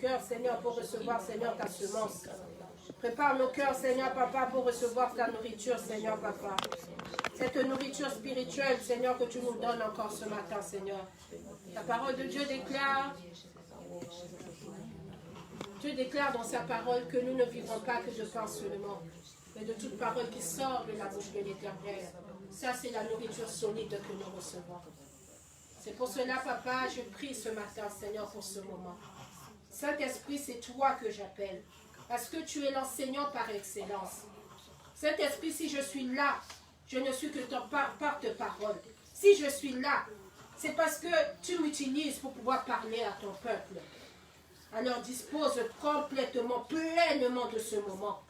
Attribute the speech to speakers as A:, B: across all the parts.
A: cœurs, Seigneur, pour recevoir, Seigneur, ta semence. Prépare nos cœurs, Seigneur, Papa, pour recevoir ta nourriture, Seigneur, Papa. Cette nourriture spirituelle, Seigneur, que tu nous donnes encore ce matin, Seigneur. La parole de Dieu déclare, Dieu déclare dans sa parole que nous ne vivrons pas que de pain seulement, mais de toute parole qui sort de la bouche de l'Éternel. Ça, c'est la nourriture solide que nous recevons. C'est pour cela, Papa, je prie ce matin, Seigneur, pour ce moment. Saint-Esprit, c'est toi que j'appelle, parce que tu es l'enseignant par excellence. Saint-Esprit, si je suis là, je ne suis que ton porte-parole. Si je suis là, c'est parce que tu m'utilises pour pouvoir parler à ton peuple. Alors dispose complètement, pleinement de ce moment.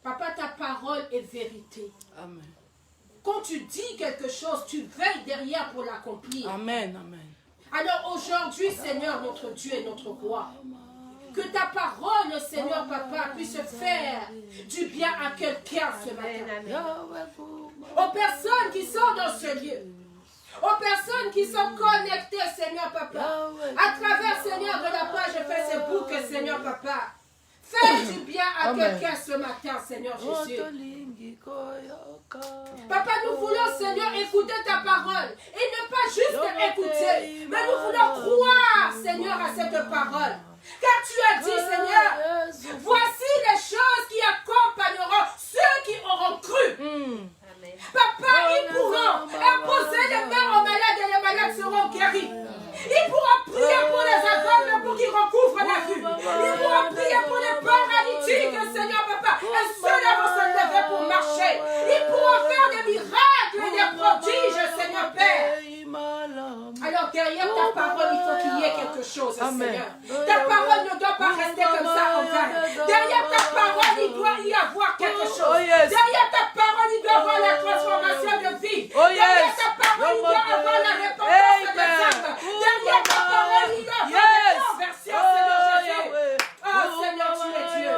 A: Papa, ta parole est vérité. Amen. Quand tu dis quelque chose, tu veilles derrière pour l'accomplir. Amen, amen. Alors aujourd'hui, Seigneur, notre Dieu et notre roi, que ta parole, Seigneur, Papa, puisse faire du bien à quelqu'un ce matin. Aux personnes qui sont dans ce lieu. Aux personnes qui sont connectées, Seigneur, Papa. À travers, Seigneur, de la page Facebook, Seigneur, Papa. Fais du bien à quelqu'un ce matin, Seigneur Jésus. Papa, nous voulons, Seigneur, écouter ta parole. Et ne pas juste écouter, mais nous voulons croire, Seigneur, à cette parole. Car tu as dit, Seigneur, voici les choses qui accompagneront ceux qui auront cru. Papa, ils pourront imposer les mains aux malades et les malades seront guéris. Ils pourront prier pour les aveugles pour qu'ils recouvrent la vue. Ils pourront prier pour les paralytiques, Seigneur Papa. Et ceux-là vont se lever pour marcher. Ils pourront faire des miracles et des prodiges, Seigneur Père. Alors derrière ta parole, il faut qu'il y ait quelque chose, Seigneur. Ta parole ne doit pas rester comme ça en vain. Derrière ta parole, il doit y avoir quelque chose. Derrière ta parole, il doit y avoir la transformation de vie. Derrière ta parole, il doit y avoir la repentance des âmes. Derrière ta parole, il doit y avoir la conversion, Seigneur Jésus. Oh Seigneur, tu es Dieu.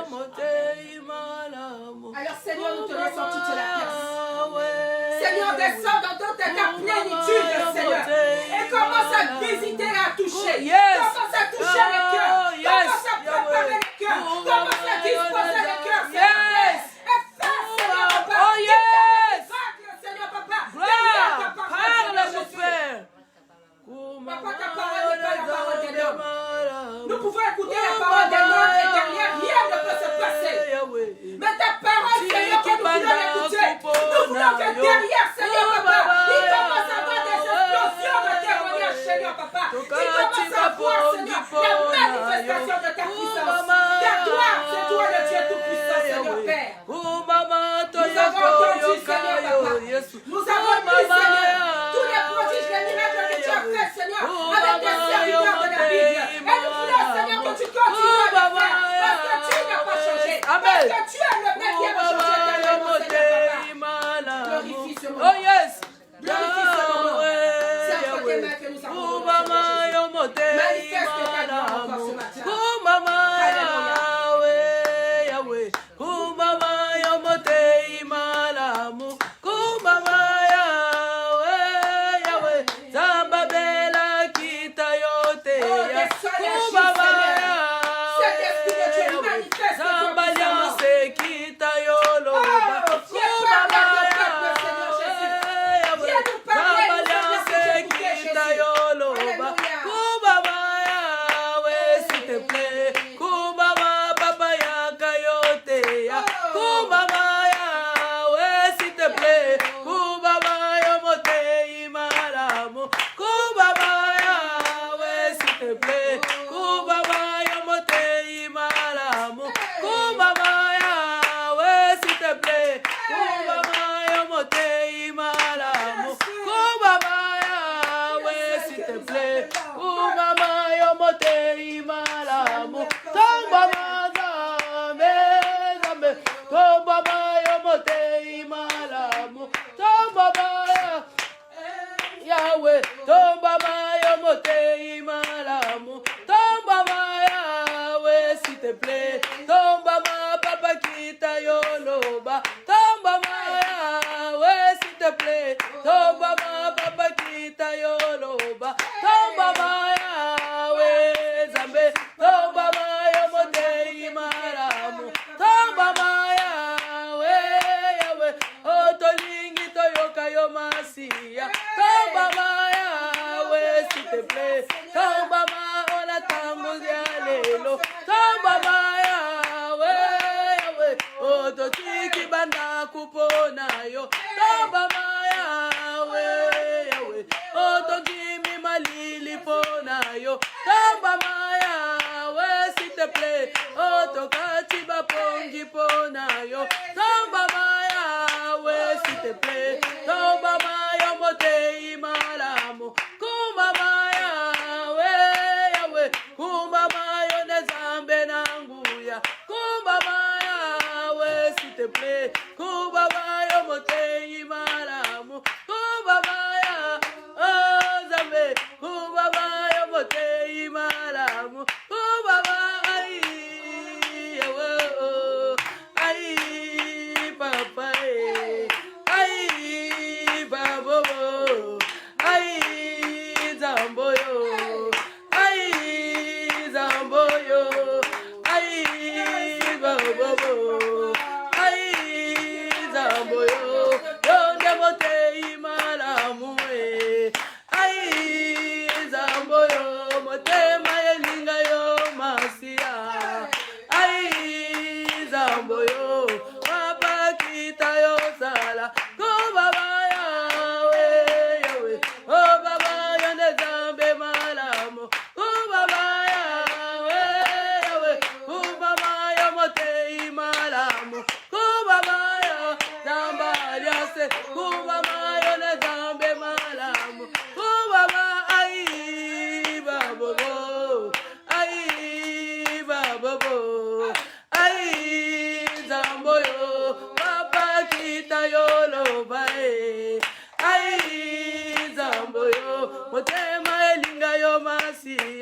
A: Alors Seigneur, nous te laissons toute la place. Seigneur, descends dans toute ta plénitude, Seigneur. Et commence à visiter et à toucher. Commence à toucher les cœurs. Commence à préparer les cœurs. Commence à disposer les cœurs, Seigneur. Et fais, Seigneur Papa. Seigneur Papa. Derrière ta parole, Jésus. Papa, ta parole n'est pas la parole des hommes. Nous pouvons écouter la parole des hommes et derrière rien ne peut se passer. Mais ta parole, Seigneur, que nous voulons écouter, nous voulons que derrière, Seigneur Papa, il commence à avoir des explosions de témoignages, Seigneur Papa. Il commence à voir, Seigneur, la manifestation de ta puissance. Car toi, c'est toi le Dieu tout-puissant, Seigneur Père. Nous avons entendu, Seigneur Papa. Nous avons vu, Seigneur, tous les prodiges, les miracles que tu as fait, Seigneur, avec tes serviteurs de la Bible. Et nous voulons, Seigneur, que tu continues à le faire. Parce que tu n'as pas changé. Parce que tu es le même qui a changé éternellement, Seigneur Papa. Glorifie ce moment. Glorifie ce moment. C'est entre tes mains que nous avons besoin. Manifeste ta gloire encore ce matin. Alléluia.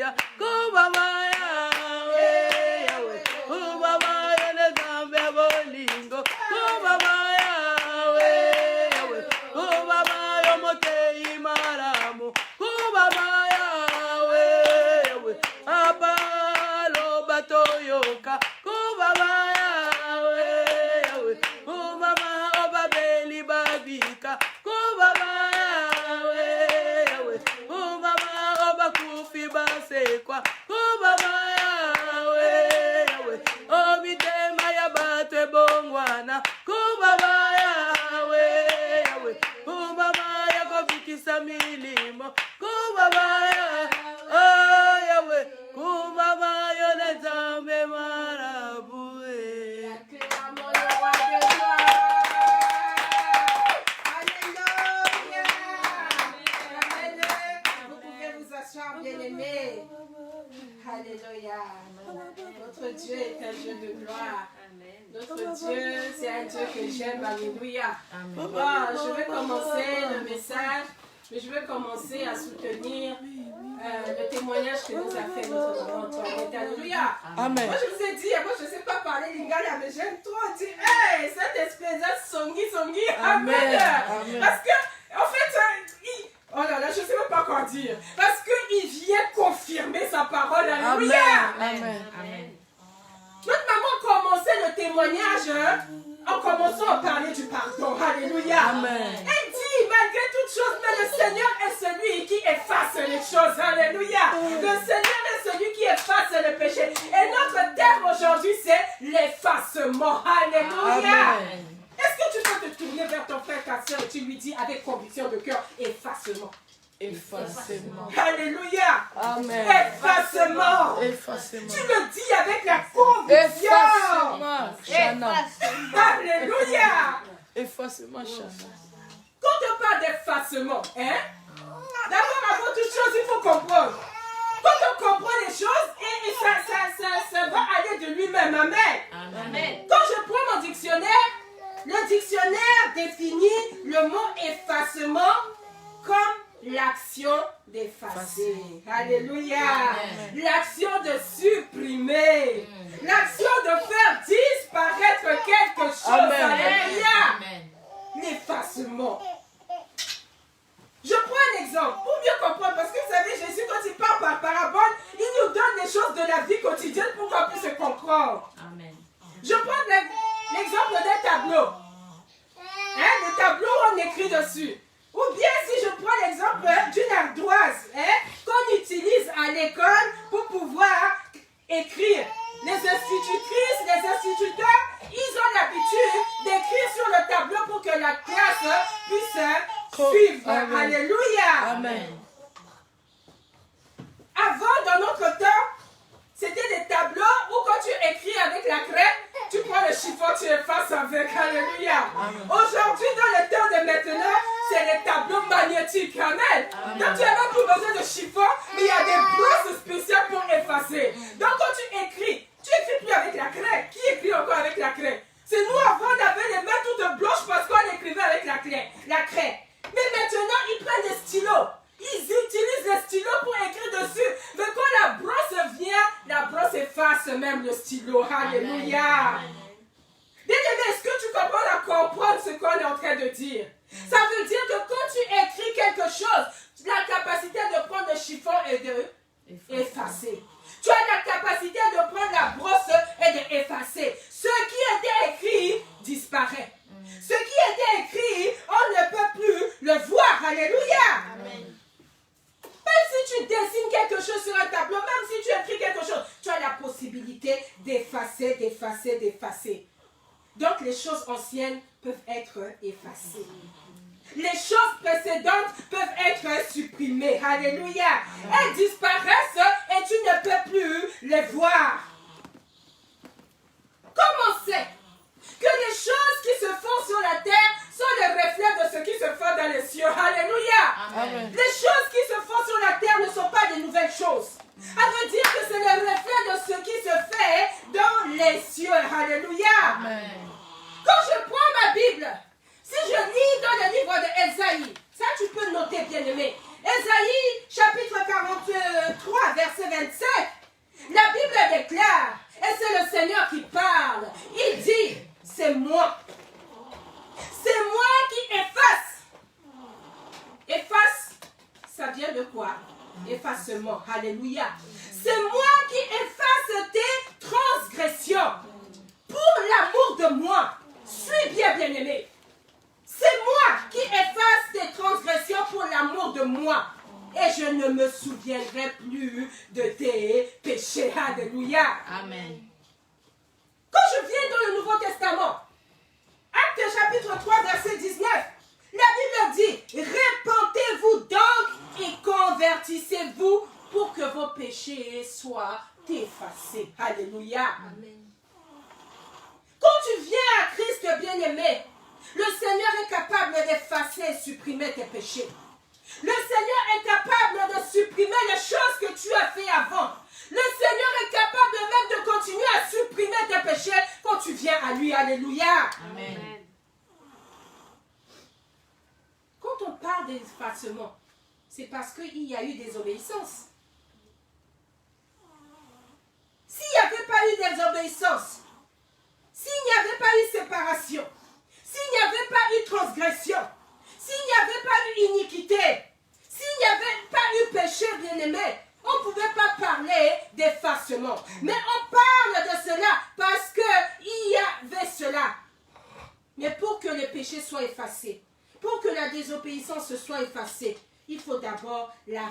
B: hallelujah. Kubaba Yahweh, Yahweh. Kubaba Yahweh, bolingo. Kubaba Yahweh, Yahweh. Kubaba Yomotei maramu. Kubaba Yahweh, Yahweh. Abalo batoyoka. Kubaba Yahweh, Yahweh. Kubaba obabeli babika. Kubaba Yahweh, Yahweh. Kubaba obakufi basekwa. Kubaba Yahweh, Yahweh. Omitema ya batwe bongwana. Kubaba Yahweh, Yahweh. Kubaba ya kofikisa milimo. Kubaba Yahweh. Kubaba yone zambe marabue.
A: Acclamons le roi de gloire. Alléluia. Amen. Vous pouvez vous asseoir, bien-aimés. Alléluia. Notre Dieu est un Dieu de gloire. Notre Dieu, c'est un Dieu que j'aime. Alléluia. Je vais commencer le message, mais je vais commencer à soutenir le témoignage que nous a fait notre maman Antoinette. Alléluia.
B: Amen.
A: Moi, je vous ai dit, moi, je ne sais pas parler lingala, mais j'aime trop dire, hey, cette espèce de songi. Amen.
B: Amen.
A: Parce que, en fait, oh là là, je ne sais même pas quoi dire. Parce qu'il vient confirmer sa parole. Alléluia.
B: Amen.
C: Amen.
A: Notre maman commençait le témoignage en commençant à parler du pardon. Alléluia.
B: Amen.
A: Elle dit, malgré toutes choses, mais le Seigneur est celui qui efface les choses. Alléluia. Le Seigneur est celui qui efface le péché. Et notre terme aujourd'hui, c'est l'effacement. Alléluia.
B: Amen.
A: Est-ce que tu peux te tourner vers ton frère, ta soeur, et tu lui dis avec conviction de cœur, effacement.
B: Effacement.
A: Alléluia.
B: Amen.
A: Effacement.
B: Effacement.
A: Tu le dis avec la conviction.
B: Effacement. Chana.
A: Alléluia.
B: Effacement, Chana.
A: Quand on parle d'effacement, d'abord, avant toute chose, il faut comprendre. Quand on comprend les choses, et ça va aller de lui-même. Amen.
C: Amen.
A: Quand je prends mon dictionnaire, le dictionnaire définit le mot effacement comme l'action d'effacer. Alléluia. L'action de supprimer. L'action de faire disparaître quelque chose.
B: Amen.
A: Alléluia.
C: Amen.
A: L'effacement. Je prends un exemple pour mieux comprendre, parce que vous savez, Jésus, quand il parle par parabole, il nous donne des choses de la vie quotidienne pour qu'on puisse comprendre.
C: Amen.
A: Je prends l'exemple d'un tableau. Le tableau, on écrit dessus. Ou bien si je prends l'exemple d'une ardoise qu'on utilise à l'école pour pouvoir écrire. Les institutrices, les instituteurs, ils ont l'habitude d'écrire sur le tableau pour que la classe puisse suivre.
B: Amen.
A: Alléluia.
B: Amen.
A: Avant, dans notre temps, c'était des tableaux où quand tu écris avec la craie, tu prends le chiffon, tu effaces avec. Alléluia. Aujourd'hui, dans le temps de maintenant, c'est les tableaux magnétiques. Amen. Donc tu n'as même plus besoin de chiffon, mais il y a des brosses spéciales pour effacer. Donc quand tu écris plus avec la craie. Qui écrit encore avec la craie? C'est nous avant, on avait les mains toutes blanches parce qu'on écrivait avec la craie. Mais maintenant, ils prennent des stylos. Ils utilisent les stylos pour écrire dessus. Mais quand la brosse vient, la brosse efface même le stylo. Alléluia. Bien-aimé, est-ce que tu comprends ce qu'on est en train de dire? Ça veut dire que quand tu écris quelque chose, tu as la capacité de prendre le chiffon et de effacer. Tu as la capacité de prendre la brosse et d'effacer. Ce qui était écrit disparaît. Ce qui était écrit, on ne peut plus le voir. Alléluia.
C: Amen.
A: Même si tu dessines quelque chose sur un tableau, même si tu écris quelque chose, tu as la possibilité d'effacer. Donc les choses anciennes peuvent être effacées. Les choses précédentes peuvent être supprimées. Alléluia. Elles disparaissent et tu ne peux plus les voir. Comment c'est que les choses qui se font sur la terre sont le reflet de ce qui se fait dans les cieux? Alléluia.
C: Amen.
A: Les choses qui se font sur la terre ne sont pas de nouvelles choses. Ça veut dire que c'est le reflet de ce qui se fait dans les cieux. Alléluia.
C: Amen.
A: Quand je prends ma Bible, si je lis dans le livre d'Ésaïe, ça tu peux noter, bien-aimé. Ésaïe chapitre 43, verset Alléluia. C'est moi qui efface tes transgressions pour l'amour de moi. Suis bien, bien-aimé. C'est moi qui efface tes transgressions pour l'amour de moi. Et je ne me souviendrai plus de tes péchés. Alléluia.
B: Amen.
A: Quand je viens dans le Nouveau Testament, Actes chapitre 3, verset 19, la Bible dit, répentez-vous donc et convertissez-vous pour que vos péchés soient effacés. Alléluia.
B: Amen.
A: Quand tu viens à Christ bien-aimé, le Seigneur est capable d'effacer et supprimer tes péchés. Le Seigneur est capable de supprimer les choses que tu as fait avant. Le Seigneur est capable même de continuer à supprimer tes péchés quand tu viens à lui. Alléluia.
B: Amen.
A: Quand on parle d'effacement, c'est parce qu'il y a eu désobéissance. S'il n'y avait pas eu désobéissance, s'il n'y avait pas eu séparation, s'il n'y avait pas eu transgression, s'il n'y avait pas eu iniquité, s'il n'y avait pas eu péché, bien-aimé, on ne pouvait pas parler d'effacement. Mais on parle de cela parce qu'il y avait cela. Mais pour que les péchés soient effacés, pour que la désobéissance soit effacée, il faut d'abord la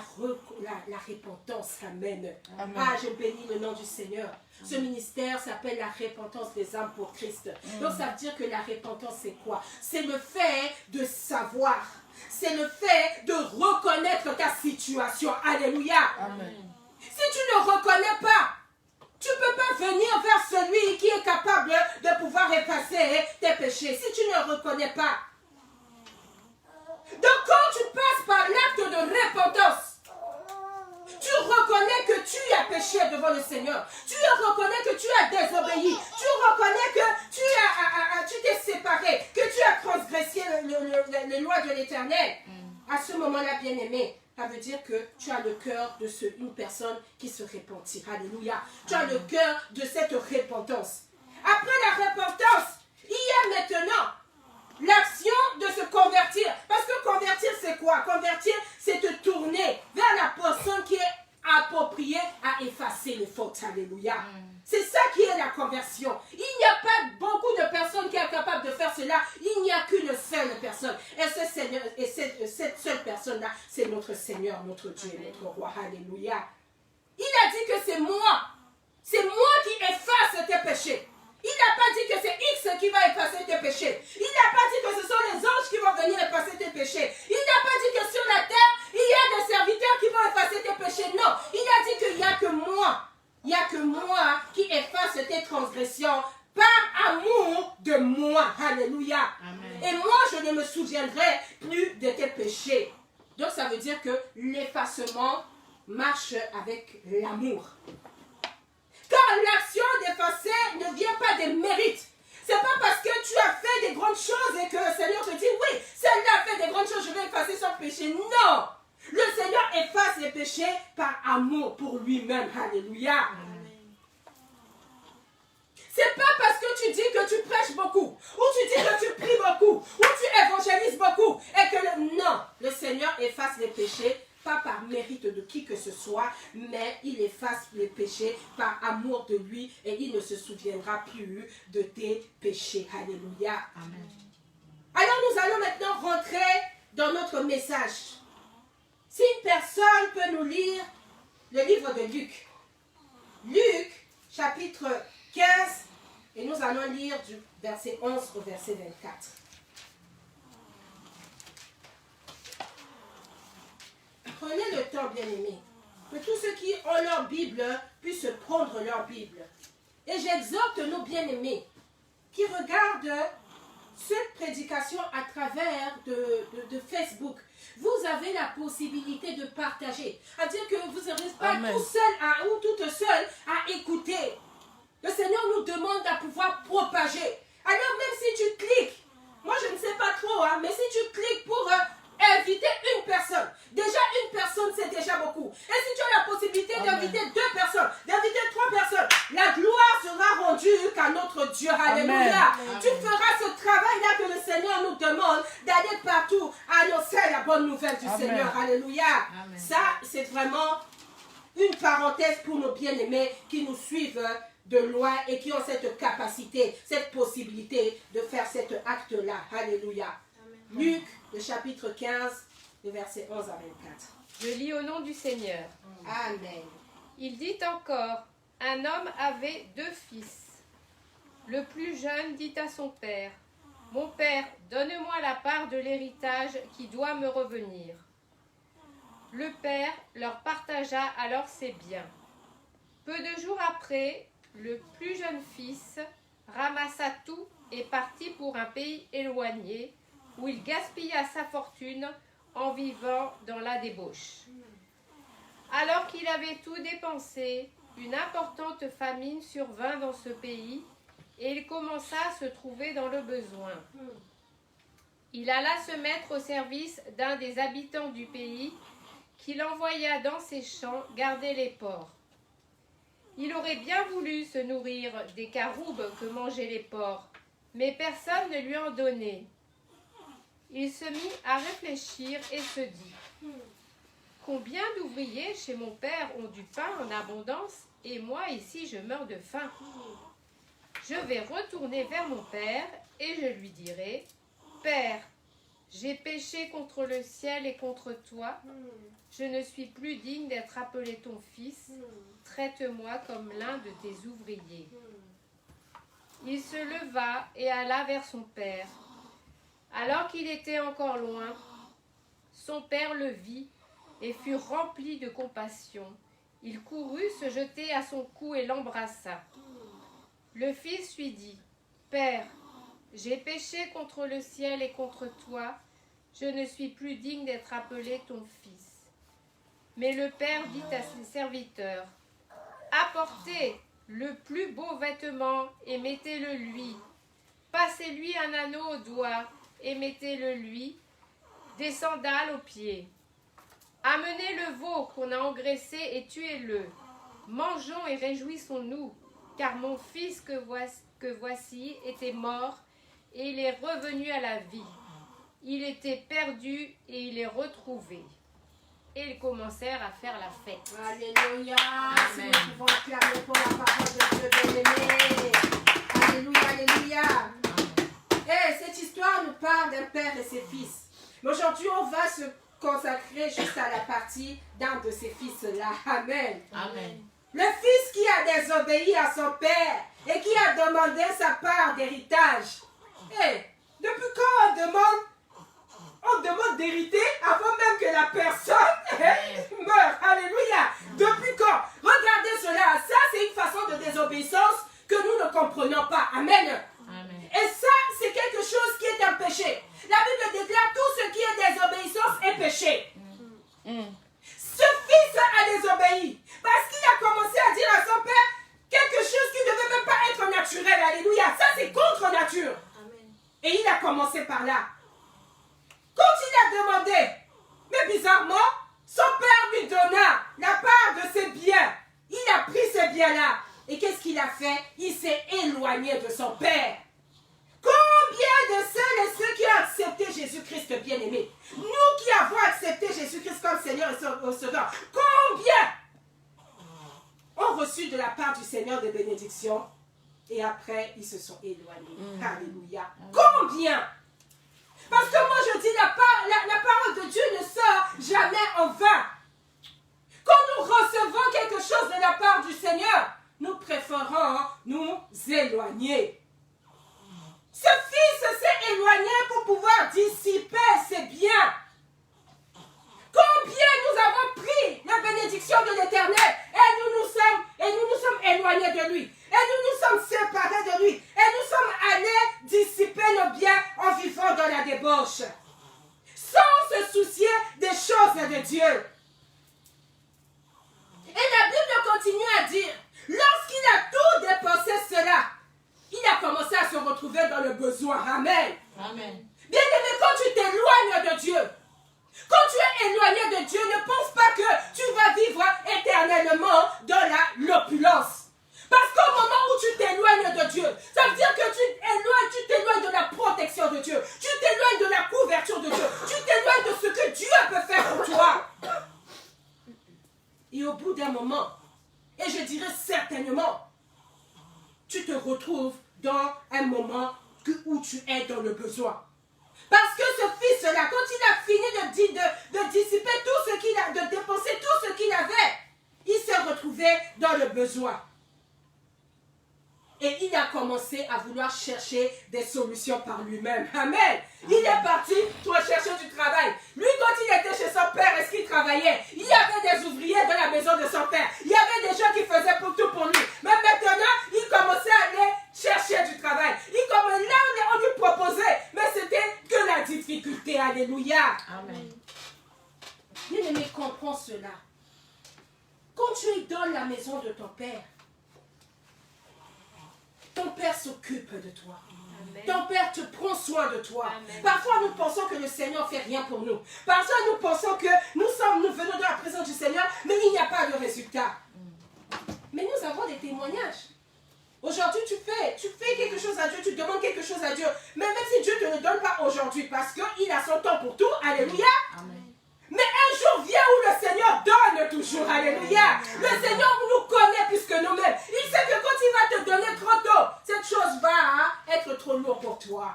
A: repentance. Amen.
B: Amen.
A: Ah, je bénis le nom du Seigneur. Ce ministère s'appelle la repentance des âmes pour Christ. Donc ça veut dire que la repentance c'est quoi? C'est le fait de savoir. C'est le fait de reconnaître ta situation. Alléluia.
B: Amen.
A: Si tu ne reconnais pas, tu ne peux pas venir vers celui qui est capable de pouvoir effacer tes péchés. Si tu ne reconnais pas. Donc quand tu passes par l'acte de repentance, tu reconnais que tu as péché devant le Seigneur. Tu reconnais que tu as désobéi. Tu reconnais que tu t'es séparé, que tu as transgressé les lois de l'Éternel. À ce moment-là, bien-aimé, ça veut dire que tu as le cœur de une personne qui se repentit. Alléluia. Tu as le cœur de cette repentance. Après la repentance, il y a maintenant l'action de se convertir. Parce que convertir, c'est quoi? Convertir, c'est te tourner vers la personne qui est appropriée à effacer les fautes. Alléluia. C'est ça qui est la conversion. Il n'y a pas beaucoup de personnes qui sont capables de faire cela. Il n'y a qu'une seule personne. Et cette seule personne-là, c'est notre Seigneur, notre Dieu, notre Roi. Alléluia. Il a dit que c'est moi. C'est moi qui efface tes péchés. Il n'a pas dit que c'est X qui va effacer tes péchés. Il n'a pas dit que ce sont les anges qui vont venir effacer tes péchés. Il n'a pas dit que sur la terre, il y a des serviteurs qui vont effacer tes péchés. Non, il a dit qu'il n'y a que moi. Il n'y a que moi qui efface tes transgressions par amour de moi. Alléluia. Amen. Et moi, je ne me souviendrai plus de tes péchés. Donc, ça veut dire que l'effacement marche avec l'amour. Car l'action d'effacer ne vient pas des mérites. Ce n'est pas parce que tu as fait des grandes choses et que le Seigneur te dit, oui, celle-là a fait des grandes choses, je vais effacer son péché. Non! Le Seigneur efface les péchés par amour pour lui-même. Alléluia. C'est pas parce que tu dis que tu prêches beaucoup, ou tu dis que tu pries beaucoup, ou tu évangélises beaucoup, et que non, le Seigneur efface les péchés, pas par mérite de qui que ce soit, mais il efface les péchés par amour de lui, et il ne se souviendra plus de tes péchés. Alléluia. Amen. Alors nous allons maintenant rentrer dans notre message. Si une personne peut nous lire le livre de Luc. Luc, chapitre 15, et nous allons lire du verset 11 au verset 24. Prenez le temps, bien-aimés, que tous ceux qui ont leur Bible puissent prendre leur Bible. Et j'exhorte nos bien-aimés qui regardent cette prédication à travers de Facebook. Vous avez la possibilité de partager. C'est-à-dire que vous ne serez pas tout seul ou toute seule à écouter. Le Seigneur nous demande de pouvoir propager. Alors même si tu cliques, moi je ne sais pas trop, mais si tu cliques pour inviter une personne, déjà une personne c'est déjà beaucoup. Et si tu as la possibilité d'inviter 2 personnes, d'inviter 3 personnes, la gloire sera rendue qu'à notre Dieu. Alléluia. Tu feras ce travail-là que le Seigneur nous demande, d'aller partout, annoncer la bonne nouvelle du Seigneur. Alléluia. Amen. Ça c'est vraiment une parenthèse pour nos bien-aimés qui nous suivent de loin et qui ont cette capacité, cette possibilité de faire cet acte-là. Alléluia. Amen. Luc, le chapitre 15, le verset 11 à 24.
C: Je lis au nom du Seigneur.
A: Amen.
C: Il dit encore, un homme avait 2 fils. Le plus jeune dit à son père, « Mon père, donne-moi la part de l'héritage qui doit me revenir. » Le père leur partagea alors ses biens. Peu de jours après, le plus jeune fils ramassa tout et partit pour un pays éloigné où il gaspilla sa fortune en vivant dans la débauche. Alors qu'il avait tout dépensé, une importante famine survint dans ce pays et il commença à se trouver dans le besoin. Il alla se mettre au service d'un des habitants du pays qu'il envoya dans ses champs garder les porcs. Il aurait bien voulu se nourrir des caroubes que mangeaient les porcs, mais personne ne lui en donnait. Il se mit à réfléchir et se dit, « Combien d'ouvriers chez mon père ont du pain en abondance et moi ici je meurs de faim. Je vais retourner vers mon père et je lui dirai, « Père, j'ai péché contre le ciel et contre toi. Je ne suis plus digne d'être appelé ton fils. Traite-moi comme l'un de tes ouvriers. » Il se leva et alla vers son père. Alors qu'il était encore loin, son père le vit et fut rempli de compassion. Il courut se jeter à son cou et l'embrassa. Le fils lui dit, « Père, j'ai péché contre le ciel et contre toi. Je ne suis plus digne d'être appelé ton fils. » Mais le père dit à ses serviteurs, « Apportez le plus beau vêtement et mettez-le lui. Passez-lui un anneau au doigt et mettez-le lui, des sandales aux pieds. Amenez le veau qu'on a engraissé et tuez-le. Mangeons et réjouissons-nous, car mon fils que voici était mort et il est revenu à la vie. Il était perdu et il est retrouvé. » Et ils commencèrent à faire la fête.
A: Alléluia. Si nous pouvons acclamer pour la parole de Dieu, bien-aimé. Alléluia, alléluia. Cette histoire nous parle d'un père et ses fils. Mais aujourd'hui, on va se consacrer juste à la partie d'un de ces fils-là. Amen.
B: Amen.
A: Le fils qui a désobéi à son père et qui a demandé sa part d'héritage. Depuis quand on demande d'hériter avant même que la personne meure? Alléluia. Depuis quand? Regardez cela. Ça, c'est une façon de désobéissance que nous ne comprenons pas. Amen. Amen. Et ça, c'est quelque chose qui est un péché. La Bible déclare tout ce qui est désobéissance est péché. Ce fils a désobéi parce qu'il a commencé à dire à son père quelque chose qui ne devait même pas être naturel. Alléluia. Ça, c'est contre nature. Amen. Et il a commencé par là. Quand il a demandé, mais bizarrement, son père lui donna la part de ses biens. Il a pris ces biens-là. Et qu'est-ce qu'il a fait? Il s'est éloigné de son père. Combien de celles et ceux qui ont accepté Jésus-Christ bien-aimé? Nous qui avons accepté Jésus-Christ comme Seigneur et Sauveur, combien ont reçu de la part du Seigneur des bénédictions et après ils se sont éloignés? Alléluia. Combien? Parce que moi je dis la parole de Dieu ne sort jamais en vain. Quand nous recevons quelque chose de la part du Seigneur, nous préférons nous éloigner. Ce fils s'est éloigné pour pouvoir dissiper ses biens. Combien nous avons pris la bénédiction de l'Éternel et nous nous sommes éloignés de lui. Et nous nous sommes séparés de lui. Et nous sommes allés dissiper nos biens en vivant dans la débauche. Sans se soucier des choses de Dieu. Et la Bible continue à dire, lorsqu'il a tout dépensé cela, il a commencé à se retrouver dans le besoin. Amen. Amen. Bien-aimé, quand tu t'éloignes de Dieu, quand tu es éloigné de Dieu, ne pense pas que tu vas vivre éternellement dans l'opulence. Parce qu'au moment où tu t'éloignes de Dieu, ça veut dire que tu t'éloignes de la protection de Dieu. Tu t'éloignes de la couverture de Dieu. Tu t'éloignes de ce que Dieu peut faire pour toi. Et au bout d'un moment, certainement, tu te retrouves dans un moment où tu es dans le besoin. Parce que ce fils-là, quand il a fini de dissiper tout ce qu'il a, de dépenser tout ce qu'il avait, il s'est retrouvé dans le besoin. Et il a commencé à vouloir chercher des solutions par lui-même. Amen. Il est parti pour chercher du travail. Lui, quand il était chez son père, est-ce qu'il travaillait? Il y avait des ouvriers dans la maison de son père. Il y avait des gens qui faisaient pour tout pour lui. Mais maintenant, il commençait à aller chercher du travail. Là, on lui proposait. Mais c'était que la difficulté. Alléluia.
B: Amen.
A: Bien-aimé, comprends cela. Quand tu es dans la maison de ton père, ton père s'occupe de toi. Amen. Ton père te prend soin de toi. Amen. Parfois, nous pensons que le Seigneur ne fait rien pour nous. Parfois, nous pensons que nous venons de la présence du Seigneur, mais il n'y a pas de résultat. Mais nous avons des témoignages. Aujourd'hui, tu fais quelque chose à Dieu, tu demandes quelque chose à Dieu. Mais même si Dieu ne te le donne pas aujourd'hui, parce qu'il a son temps pour tout, alléluia. Amen. Mais un jour vient où le Seigneur donne toujours, alléluia. Le Seigneur nous connaît plus que nous-mêmes. Il sait que quand il va te donner trop tôt, cette chose va être trop lourde pour toi.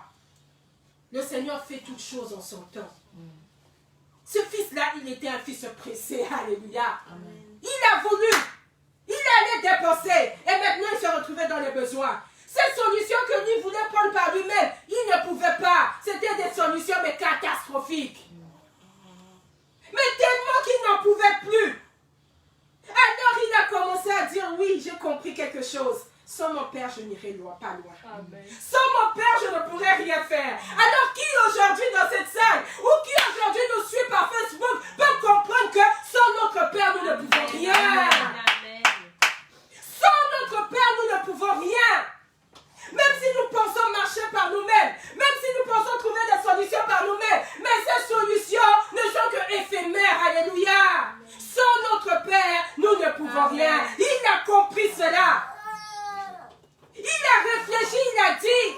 A: Le Seigneur fait toutes choses en son temps. Ce fils-là, il était un fils pressé, alléluia. Amen. Il a voulu, il allait dépenser, et maintenant il se retrouvait dans les besoins. Cette solution que lui voulait prendre par lui-même, il ne pouvait pas. C'était des solutions mais catastrophiques. Mais tellement qu'il n'en pouvait plus. Alors il a commencé à dire, oui, j'ai compris quelque chose. Sans mon père, je n'irai pas loin. Amen. Sans mon père, je ne pourrais rien faire. Alors qui aujourd'hui dans cette salle, ou qui aujourd'hui nous suit par Facebook, peut comprendre que sans notre père, nous ne pouvons rien. Amen. Sans notre père, nous ne pouvons rien. Même si nous pensons marcher par nous-mêmes, même si nous pensons trouver des solutions par nous-mêmes, mais ces solutions ne sont que éphémères, alléluia. Sans notre Père, nous ne pouvons rien. Il a compris cela. Il a réfléchi, il a dit,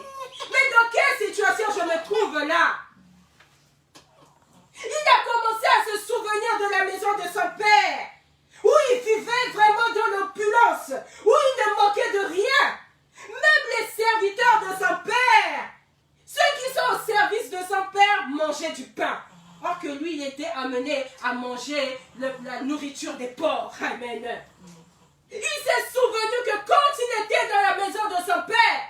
A: mais dans quelle situation je me trouve là? Il a commencé à se souvenir de la maison de son père, où il vivait vraiment dans l'opulence, où il ne manquait de rien. Même les serviteurs de son père, ceux qui sont au service de son père, mangeaient du pain. Or que lui, il était amené à manger la nourriture des porcs. Amen. Il s'est souvenu que quand il était dans la maison de son père,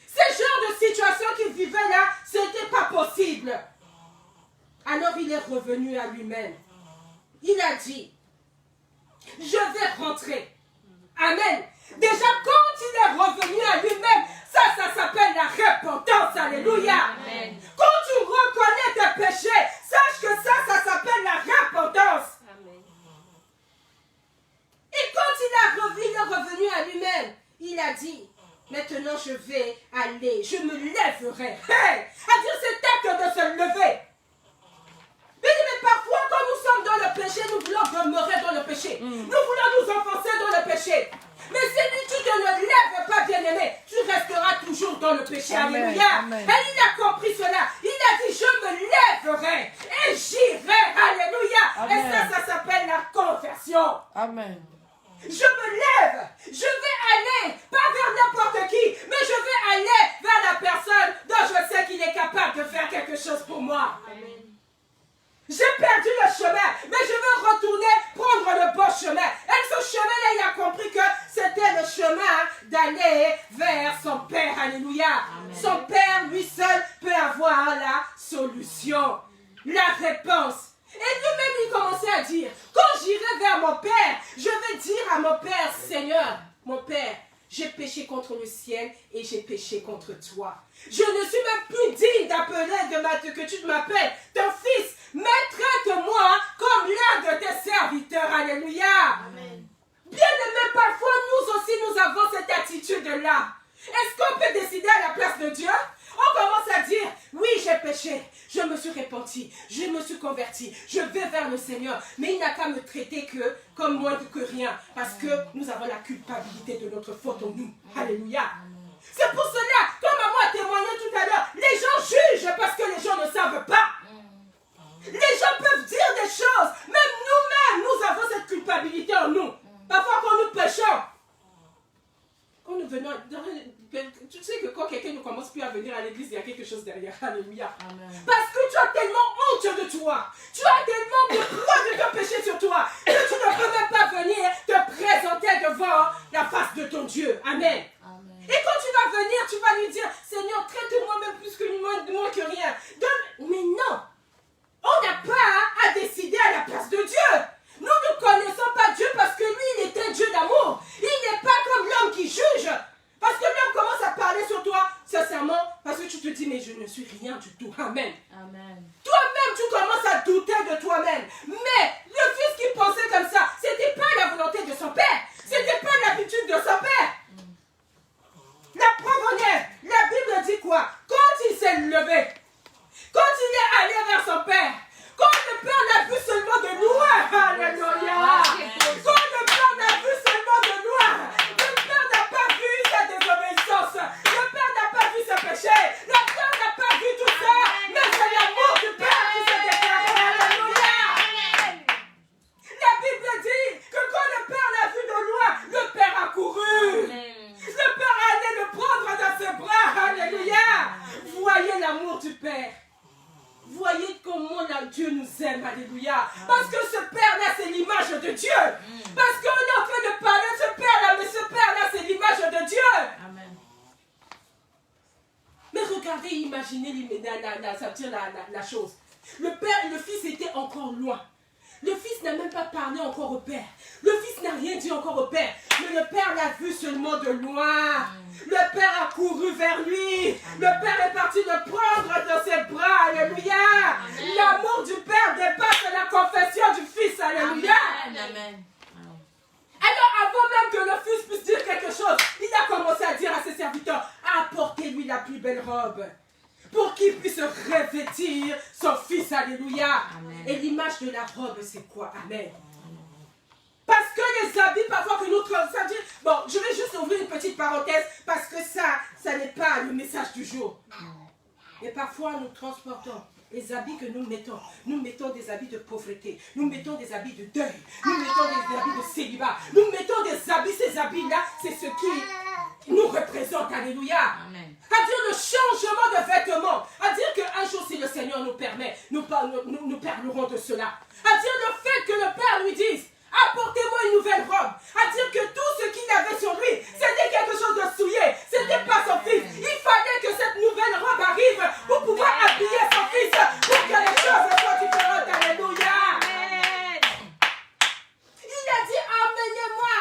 A: ce genre de situation qu'il vivait là, ce n'était pas possible. Alors il est revenu à lui-même. Il a dit, je vais rentrer. Amen. Déjà, quand il est revenu à lui-même, ça s'appelle la repentance. Alléluia. Amen. Quand tu reconnais tes péchés, sache que ça s'appelle la repentance. Amen. Et quand il est revenu à lui-même, il a dit, maintenant je vais aller, je me lèverai. Hey! À-dire cet acte de se lever. Mais parfois, quand nous sommes dans le péché, nous voulons demeurer dans le péché. Nous voulons nous enfoncer dans le péché. Mais si tu ne te lèves pas, bien-aimé, tu resteras toujours dans le péché. Amen. Alléluia. Amen. Et il a compris cela. Il a dit, je me lèverai et j'irai. Alléluia. Amen. Et ça s'appelle la conversion. Amen. Je me lève. Je vais aller, pas vers n'importe qui, mais je vais aller vers la personne dont je sais qu'il est capable de faire quelque chose pour moi. Amen. J'ai perdu le chemin, mais je veux retourner prendre le bon chemin. Et ce chemin-là, il a compris que c'était le chemin d'aller vers son Père. Alléluia. Amen. Son Père, lui seul, peut avoir la solution, la réponse. Et lui-même, il commençait à dire, quand j'irai vers mon Père, je vais dire à mon Père, Seigneur, mon Père, j'ai péché contre le ciel et j'ai péché contre toi. Je ne suis même plus digne d'appeler que tu m'appelles ton fils, mais traite-moi comme l'un de tes serviteurs. Alléluia. Amen. Bien-aimés, parfois nous aussi nous avons cette attitude-là. Est-ce qu'on peut décider à la place de Dieu? On commence à dire, oui, j'ai péché, je me suis repenti, je me suis converti, je vais vers le Seigneur. Mais il n'a qu'à me traiter comme moins que rien, parce que nous avons la culpabilité de notre faute en nous. Alléluia. C'est pour cela, comme maman a témoigné tout à l'heure, les gens jugent parce que les gens ne savent pas. Les gens peuvent dire des choses, même nous-mêmes, nous avons cette culpabilité en nous. Parfois quand nous péchons, venons, tu sais que quand quelqu'un ne commence plus à venir à l'église, il y a quelque chose derrière. Alléluia.
B: Amen.
A: Parce que tu as tellement honte de toi. Tu as tellement de poids de ton péché sur toi que tu ne peux même pas venir te présenter devant la face de ton Dieu. Amen.
B: Amen.
A: Et quand tu vas venir, tu vas lui dire, Seigneur, traite-moi même plus que moins que rien. Mais non. On n'a pas à décider à la place de Dieu. Nous ne connaissons pas Dieu parce que lui, il est un Dieu d'amour. Il n'est pas comme l'homme qui juge. Parce que l'homme commence à parler sur toi, sincèrement, parce que tu te dis, mais je ne suis rien du tout. Amen.
B: Amen.
A: Toi-même, tu commences à douter de toi-même. Mais le fils qui pensait comme ça, ce n'était pas la volonté de son père. Ce n'était pas l'habitude de son père. La preuve en est, la Bible dit quoi? Quand il s'est levé, quand il est allé vers son père, quand le père l'a vu seulement de loin, alléluia. Quand le père l'a vu seulement de loin, le père n'a pas vu sa désobéissance, le père n'a pas vu ses péchés, le père n'a pas vu tout ça, mais c'est l'amour du père qui se déclare, alléluia. La Bible dit que quand le père l'a vu de loin, le père a couru. Le père allait le prendre dans ses bras, alléluia. Voyez l'amour du père. Voyez comment Dieu nous aime, alléluia. Parce que ce père-là, c'est l'image de Dieu. Parce qu'on est en train de parler de ce père-là, mais ce père-là, c'est l'image de Dieu.
B: Amen.
A: Mais regardez, imaginez la chose. Le père et le fils étaient encore loin. Le fils n'a même pas parlé encore au père. Le fils n'a rien dit encore au père. Mais le père l'a vu seulement de loin. Le père a couru vers lui. Le père est parti le prendre dans ses bras. Alléluia. L'amour du père dépasse la confession du fils. Alléluia.
B: Amen.
A: Alors avant même que le fils puisse dire quelque chose, il a commencé à dire à ses serviteurs, apportez-lui la plus belle robe. Pour qu'il puisse revêtir son fils, alléluia. Amen. Et l'image de la robe, c'est quoi? Amen. Parce que les habits, parfois que nous transportons, bon, je vais juste ouvrir une petite parenthèse, parce que ça n'est pas le message du jour. Et parfois, nous transportons les habits que nous mettons des habits de pauvreté, nous mettons des habits de deuil, nous mettons des habits de célibat, nous mettons des habits, ces habits-là, c'est ce qui nous représente, alléluia. Amen. À dire le changement de vêtements, à dire qu'un jour, si le Seigneur nous permet, nous parlerons de cela. À dire le fait que le Père lui dise, apportez-moi une nouvelle robe. À dire que tout ce qu'il avait sur lui, c'était quelque chose de souillé. C'était pas son fils. Il fallait que cette nouvelle robe arrive pour pouvoir habiller son fils, pour que les choses soient différentes. Alléluia. Amen. Il a dit, amenez-moi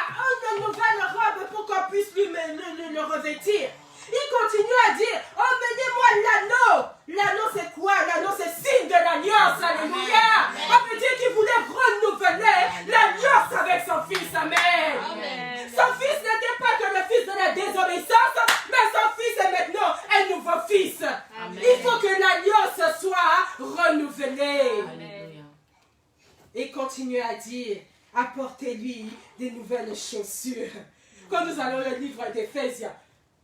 A: une nouvelle robe pour qu'on puisse lui le revêtir. Il continue à dire, emmenez-moi l'anneau. L'anneau c'est quoi? L'anneau c'est signe de l'alliance. Alléluia. On peut dire qu'il voulait renouveler l'alliance avec son fils. Amen. Amen. Son fils n'était pas que le fils de la désobéissance, mais son fils est maintenant un nouveau fils. Amen. Il faut que l'alliance soit renouvelée. Amen. Et continue à dire, apportez-lui des nouvelles chaussures. Quand nous allons le livre d'Éphésiens,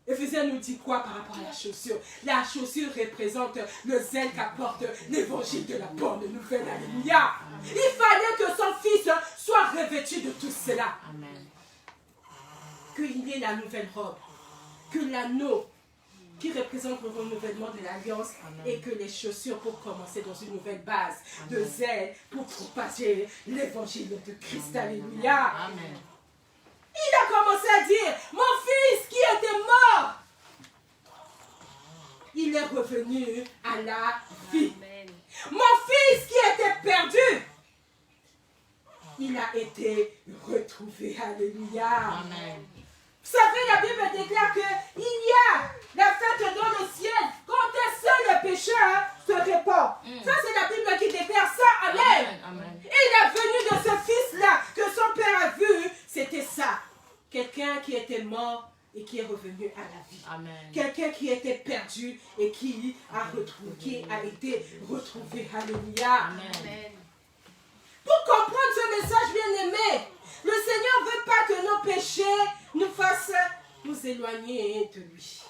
A: Éphésiens nous dit quoi par rapport à la chaussure? La chaussure représente le zèle qu'apporte l'évangile de la bonne nouvelle. Alléluia. Il fallait que son fils soit revêtu de tout cela. Amen. Qu'il y ait la nouvelle robe, que l'anneau qui représente le renouvellement de l'alliance, et que les chaussures pour commencer dans une nouvelle base de zèle pour propager l'évangile de Christ. Alléluia. Amen. Il a commencé à dire, mon fils qui était mort, il est revenu à la vie. Amen. Mon fils qui était perdu, il a été retrouvé. Alléluia. Amen. Vous savez, la Bible déclare qu'il y a la fête dans le ciel quand un seul pécheur se répand. Ça, c'est la Bible qui déclare ça. Amen. Amen. Et la venue de ce fils-là que son père a vu, c'était ça. Quelqu'un qui était mort et qui est revenu à la vie. Amen. Quelqu'un qui était perdu et qui a été retrouvé. Alléluia. Amen. Pour comprendre ce message, bien aimé, le Seigneur ne veut pas que nos péchés nous fassent nous éloigner de lui.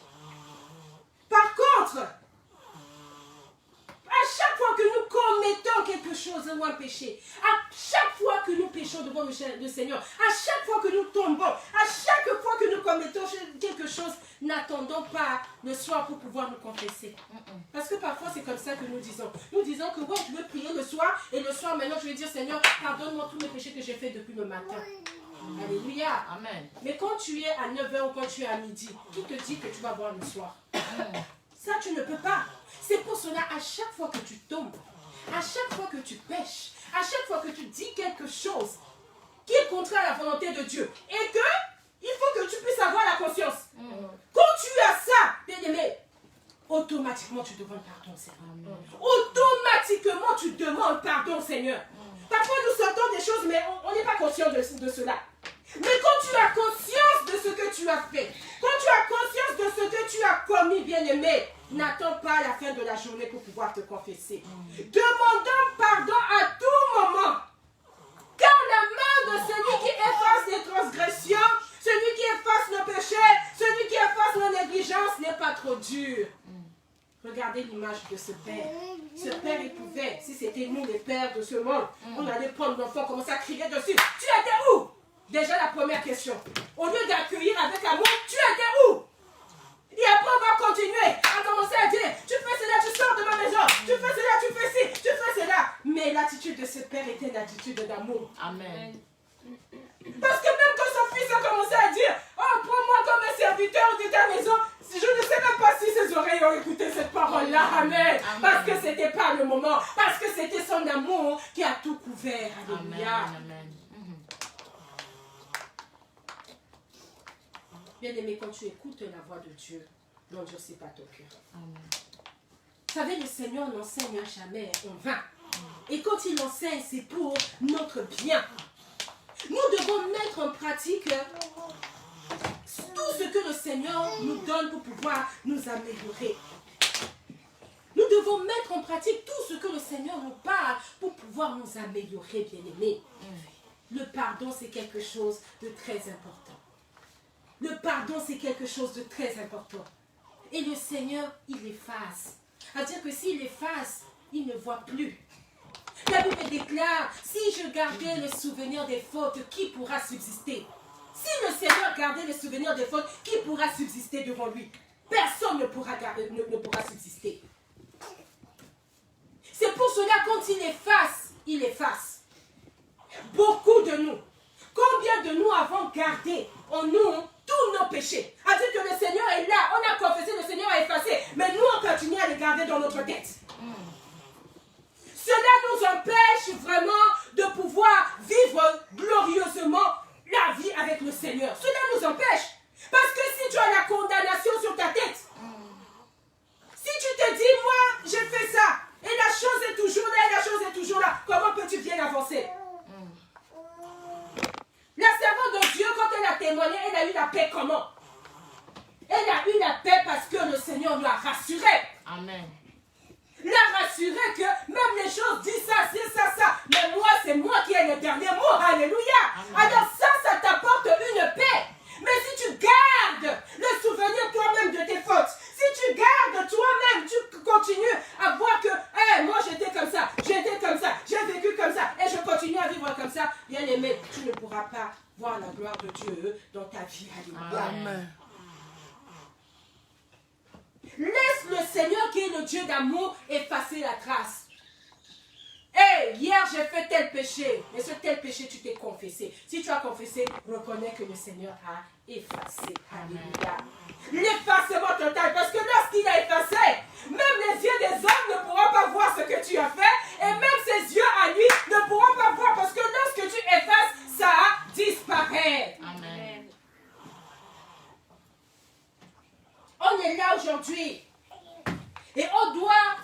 A: Par contre, à chaque fois que nous commettons quelque chose ou un péché, à chaque fois que nous péchons devant le Seigneur, à chaque fois que nous tombons, à chaque fois que nous commettons quelque chose n'attend pas le soir pour pouvoir nous confesser. Parce que parfois, c'est comme ça que nous disons. Nous disons que, ouais, je veux prier le soir, et le soir, maintenant, je vais dire, Seigneur, pardonne-moi tous les péchés que j'ai faits depuis le matin. Alléluia.
B: Amen.
A: Mais quand tu es à 9h ou quand tu es à midi, qui te dit que tu vas boire le soir? Ça, tu ne peux pas. C'est pour cela, à chaque fois que tu tombes, à chaque fois que tu pêches, à chaque fois que tu dis quelque chose qui est contraire à la volonté de Dieu, et que il faut que tu puisses avoir la conscience. Quand tu as ça, bien-aimé, automatiquement tu demandes pardon, Seigneur. Automatiquement tu demandes pardon, Seigneur. Parfois nous sortons des choses, mais on n'est pas conscient de cela. Mais quand tu as conscience de ce que tu as fait, quand tu as conscience de ce que tu as commis, bien-aimé, n'attends pas la fin de la journée pour pouvoir te confesser. Demandons pardon à tout moment. Car la main de celui qui efface les transgressions, celui qui efface nos péchés, celui qui efface nos négligences n'est pas trop dur. Regardez l'image de ce père. Ce père, il pouvait, si c'était nous les pères de ce monde, on allait prendre l'enfant, commencer à crier dessus. Tu étais où? Déjà la première question. Au lieu d'accueillir avec amour, tu étais où? Et après on va continuer à commencer à dire, tu fais cela, tu sors de ma maison, tu fais cela, tu fais ci, tu fais cela. Mais l'attitude de ce père était une attitude d'amour.
B: Amen.
A: Parce que même quand son fils a commencé à dire, oh prends-moi comme un serviteur de ta maison, je ne sais même pas si ses oreilles ont écouté cette parole-là. Amen. Parce que c'était pas le moment. Parce que c'était son amour qui a tout couvert. Alléluia.
B: Amen.
A: Bien aimé, quand tu écoutes la voix de Dieu, n'endurcis pas ton cœur. Vous savez, le Seigneur n'enseigne jamais en vain. Et quand il enseigne, c'est pour notre bien. Nous devons mettre en pratique tout ce que le Seigneur nous donne pour pouvoir nous améliorer. Nous devons mettre en pratique tout ce que le Seigneur nous parle pour pouvoir nous améliorer, bien-aimés. Le pardon, c'est quelque chose de très important. Le pardon, c'est quelque chose de très important. Et le Seigneur, il efface. C'est-à-dire que s'il efface, il ne voit plus. La Bible déclare, si je gardais le souvenir des fautes, qui pourra subsister? Si le Seigneur gardait le souvenir des fautes, qui pourra subsister devant lui? Personne ne pourra subsister. C'est pour cela, quand il efface. Beaucoup de nous, combien de nous avons gardé en nous tous nos péchés? C'est-à-dire que le Seigneur est là, on a confessé, le Seigneur a effacé, mais nous on continue à les garder dans notre tête. Cela nous empêche vraiment de pouvoir vivre glorieusement la vie avec le Seigneur. Cela nous empêche. Parce que si tu as la condamnation sur ta tête, si tu te dis, moi, j'ai fait ça, et la chose est toujours là, et la chose est toujours là, comment peux-tu bien avancer? La servante de Dieu, quand elle a témoigné, elle a eu la paix comment? Elle a eu la paix parce que le Seigneur lui a rassuré. Amen. L'a rassuré que même les choses disent ça, c'est ça, ça. Mais moi, c'est moi qui ai le dernier mot. Alléluia. Amen. Alors ça t'apporte une paix. Mais si tu gardes le souvenir toi-même de tes fautes, si tu gardes toi-même, tu continues à voir que hey, moi j'étais comme ça, j'ai vécu comme ça, et je continue à vivre comme ça, bien aimé, tu ne pourras pas voir la gloire de Dieu dans ta vie. Alléluia. Amen. Laisse le Seigneur qui est le Dieu d'amour effacer la trace. Hey, hier j'ai fait tel péché, mais ce tel péché tu t'es confessé. Si tu as confessé, reconnais que le Seigneur a effacé. Alléluia. L'effacement total, parce que lorsqu'il a effacé, même les yeux des hommes ne pourront pas voir ce que tu as fait, et même ses yeux à lui ne pourront pas voir, parce que lorsque tu effaces, ça disparaît. Amen. On est là aujourd'hui et on doit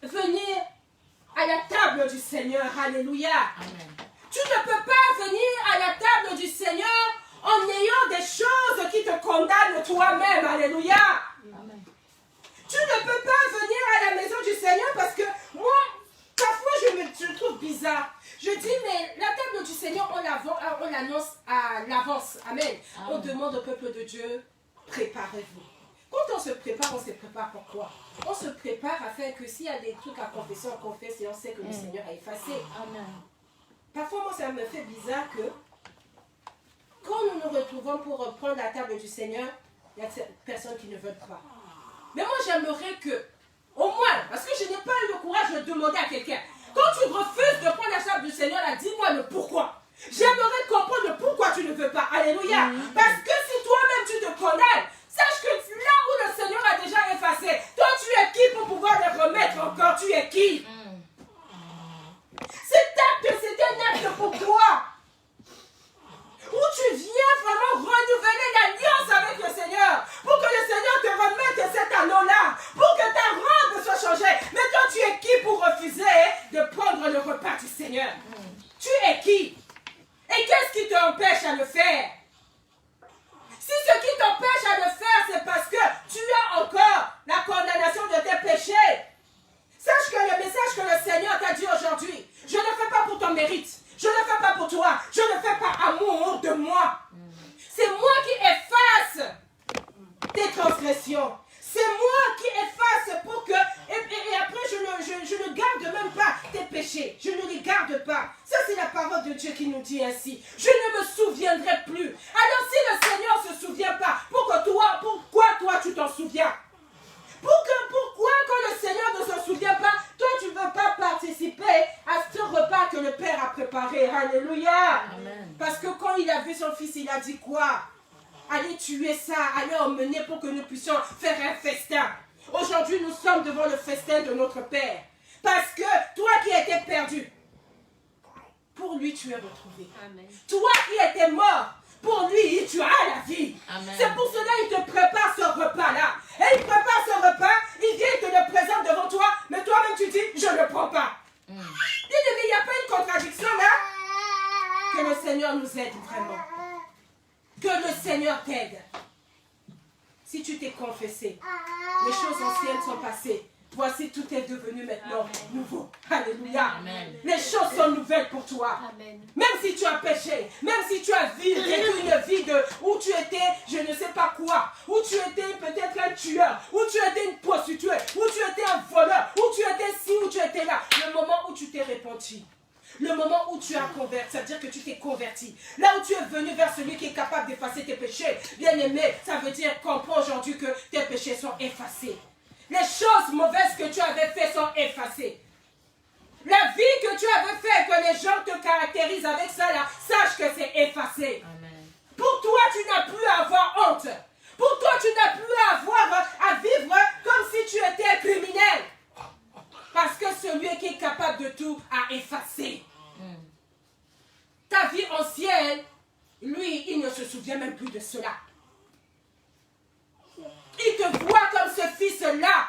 A: venir à la table du Seigneur. Alléluia. Amen. Tu ne peux pas venir à la table du Seigneur en ayant des choses qui te condamnent toi-même. Alléluia. Amen. Tu ne peux pas venir à la maison du Seigneur parce que moi, parfois je trouve bizarre. Je dis, mais la table du Seigneur, on l'annonce à l'avance. Amen. Amen. On demande au peuple de Dieu, préparez-vous. Quand on se prépare pourquoi? On se prépare afin que s'il y a des trucs à confesser, on confesse et on sait que le Seigneur a effacé. Amen. Parfois, moi, ça me fait bizarre que quand nous nous retrouvons pour prendre la table du Seigneur, Il y a certaines personnes qui ne veulent pas. Mais moi, j'aimerais que, au moins, parce que je n'ai pas eu le courage de demander à quelqu'un, quand tu refuses de prendre la chape du Seigneur, là, dis-moi le pourquoi. J'aimerais comprendre le pourquoi tu ne veux pas. Alléluia. Parce que si toi-même tu te connais, sache que là où le Seigneur a déjà effacé, toi tu es qui pour pouvoir les remettre encore? Tu es qui? Cet acte, c'est un acte pour toi. Où tu viens vraiment renouveler l'alliance avec le Seigneur. Pour que le Seigneur te remette cet anneau-là. Pour que ta robe soit changée. Mais toi, tu es qui pour refuser de prendre le repas du Seigneur? Tu es qui? Et qu'est-ce qui t'empêche à le faire? Si ce qui t'empêche à le faire, c'est parce que tu as encore la condamnation de tes péchés. Sache que le message que le Seigneur t'a dit aujourd'hui, je ne le fais pas pour ton mérite. Je ne le fais pas pour toi. Je ne le fais pas amour de moi. C'est moi qui efface tes transgressions. C'est moi qui efface pour que... Et après, je ne garde même pas tes péchés. Je ne les garde pas. Ça, c'est la parole de Dieu qui nous dit ainsi. Je ne me souviendrai plus. Alors, si le Seigneur ne se souvient pas, pourquoi toi, tu t'en souviens? Pourquoi quand le Seigneur ne se souvient pas, toi, tu ne veux pas participer à ce repas que le Père a préparé? Alléluia. Amen. Parce que quand il a vu son fils, il a dit quoi? Allez tuer ça, allez emmener pour que nous puissions faire un festin. Aujourd'hui, nous sommes devant le festin de notre Père. Parce que toi qui étais perdu, pour lui tu es retrouvé. Amen. Toi qui étais mort, pour lui tu as la vie. C'est pour cela qu'il te prépare ce repas-là. Et il prépare ce repas, il vient, il te le présente devant toi, mais toi-même tu dis, je ne le prends pas. Dis-le, il n'y a pas une contradiction là. Que le Seigneur nous aide vraiment. Que le Seigneur t'aide. Si tu t'es confessé, les choses anciennes sont passées. Voici, tout est devenu maintenant nouveau. Alléluia. Amen. Les choses sont nouvelles pour toi. Amen. Même si tu as péché, même si tu as vécu une vie où tu étais, je ne sais pas quoi, où tu étais peut-être un tueur, où tu étais une prostituée, où tu étais un voleur, où tu étais ci, où tu étais là. Le moment où tu t'es repenti, le moment où tu as converti, ça veut dire que tu t'es converti. Là où tu es venu vers celui qui est capable d'effacer tes péchés. Bien aimé, ça veut dire comprends aujourd'hui que tes péchés sont effacés. Les choses mauvaises que tu avais faites sont effacées. La vie que tu avais faite, que les gens te caractérisent avec ça là, sache que c'est effacé. Amen. Pour toi, tu n'as plus à avoir honte. Pour toi, tu n'as plus à vivre comme si tu étais un criminel. Parce que celui qui est capable de tout a effacé. Ta vie ancienne, lui, il ne se souvient même plus de cela. Il te voit comme ce fils-là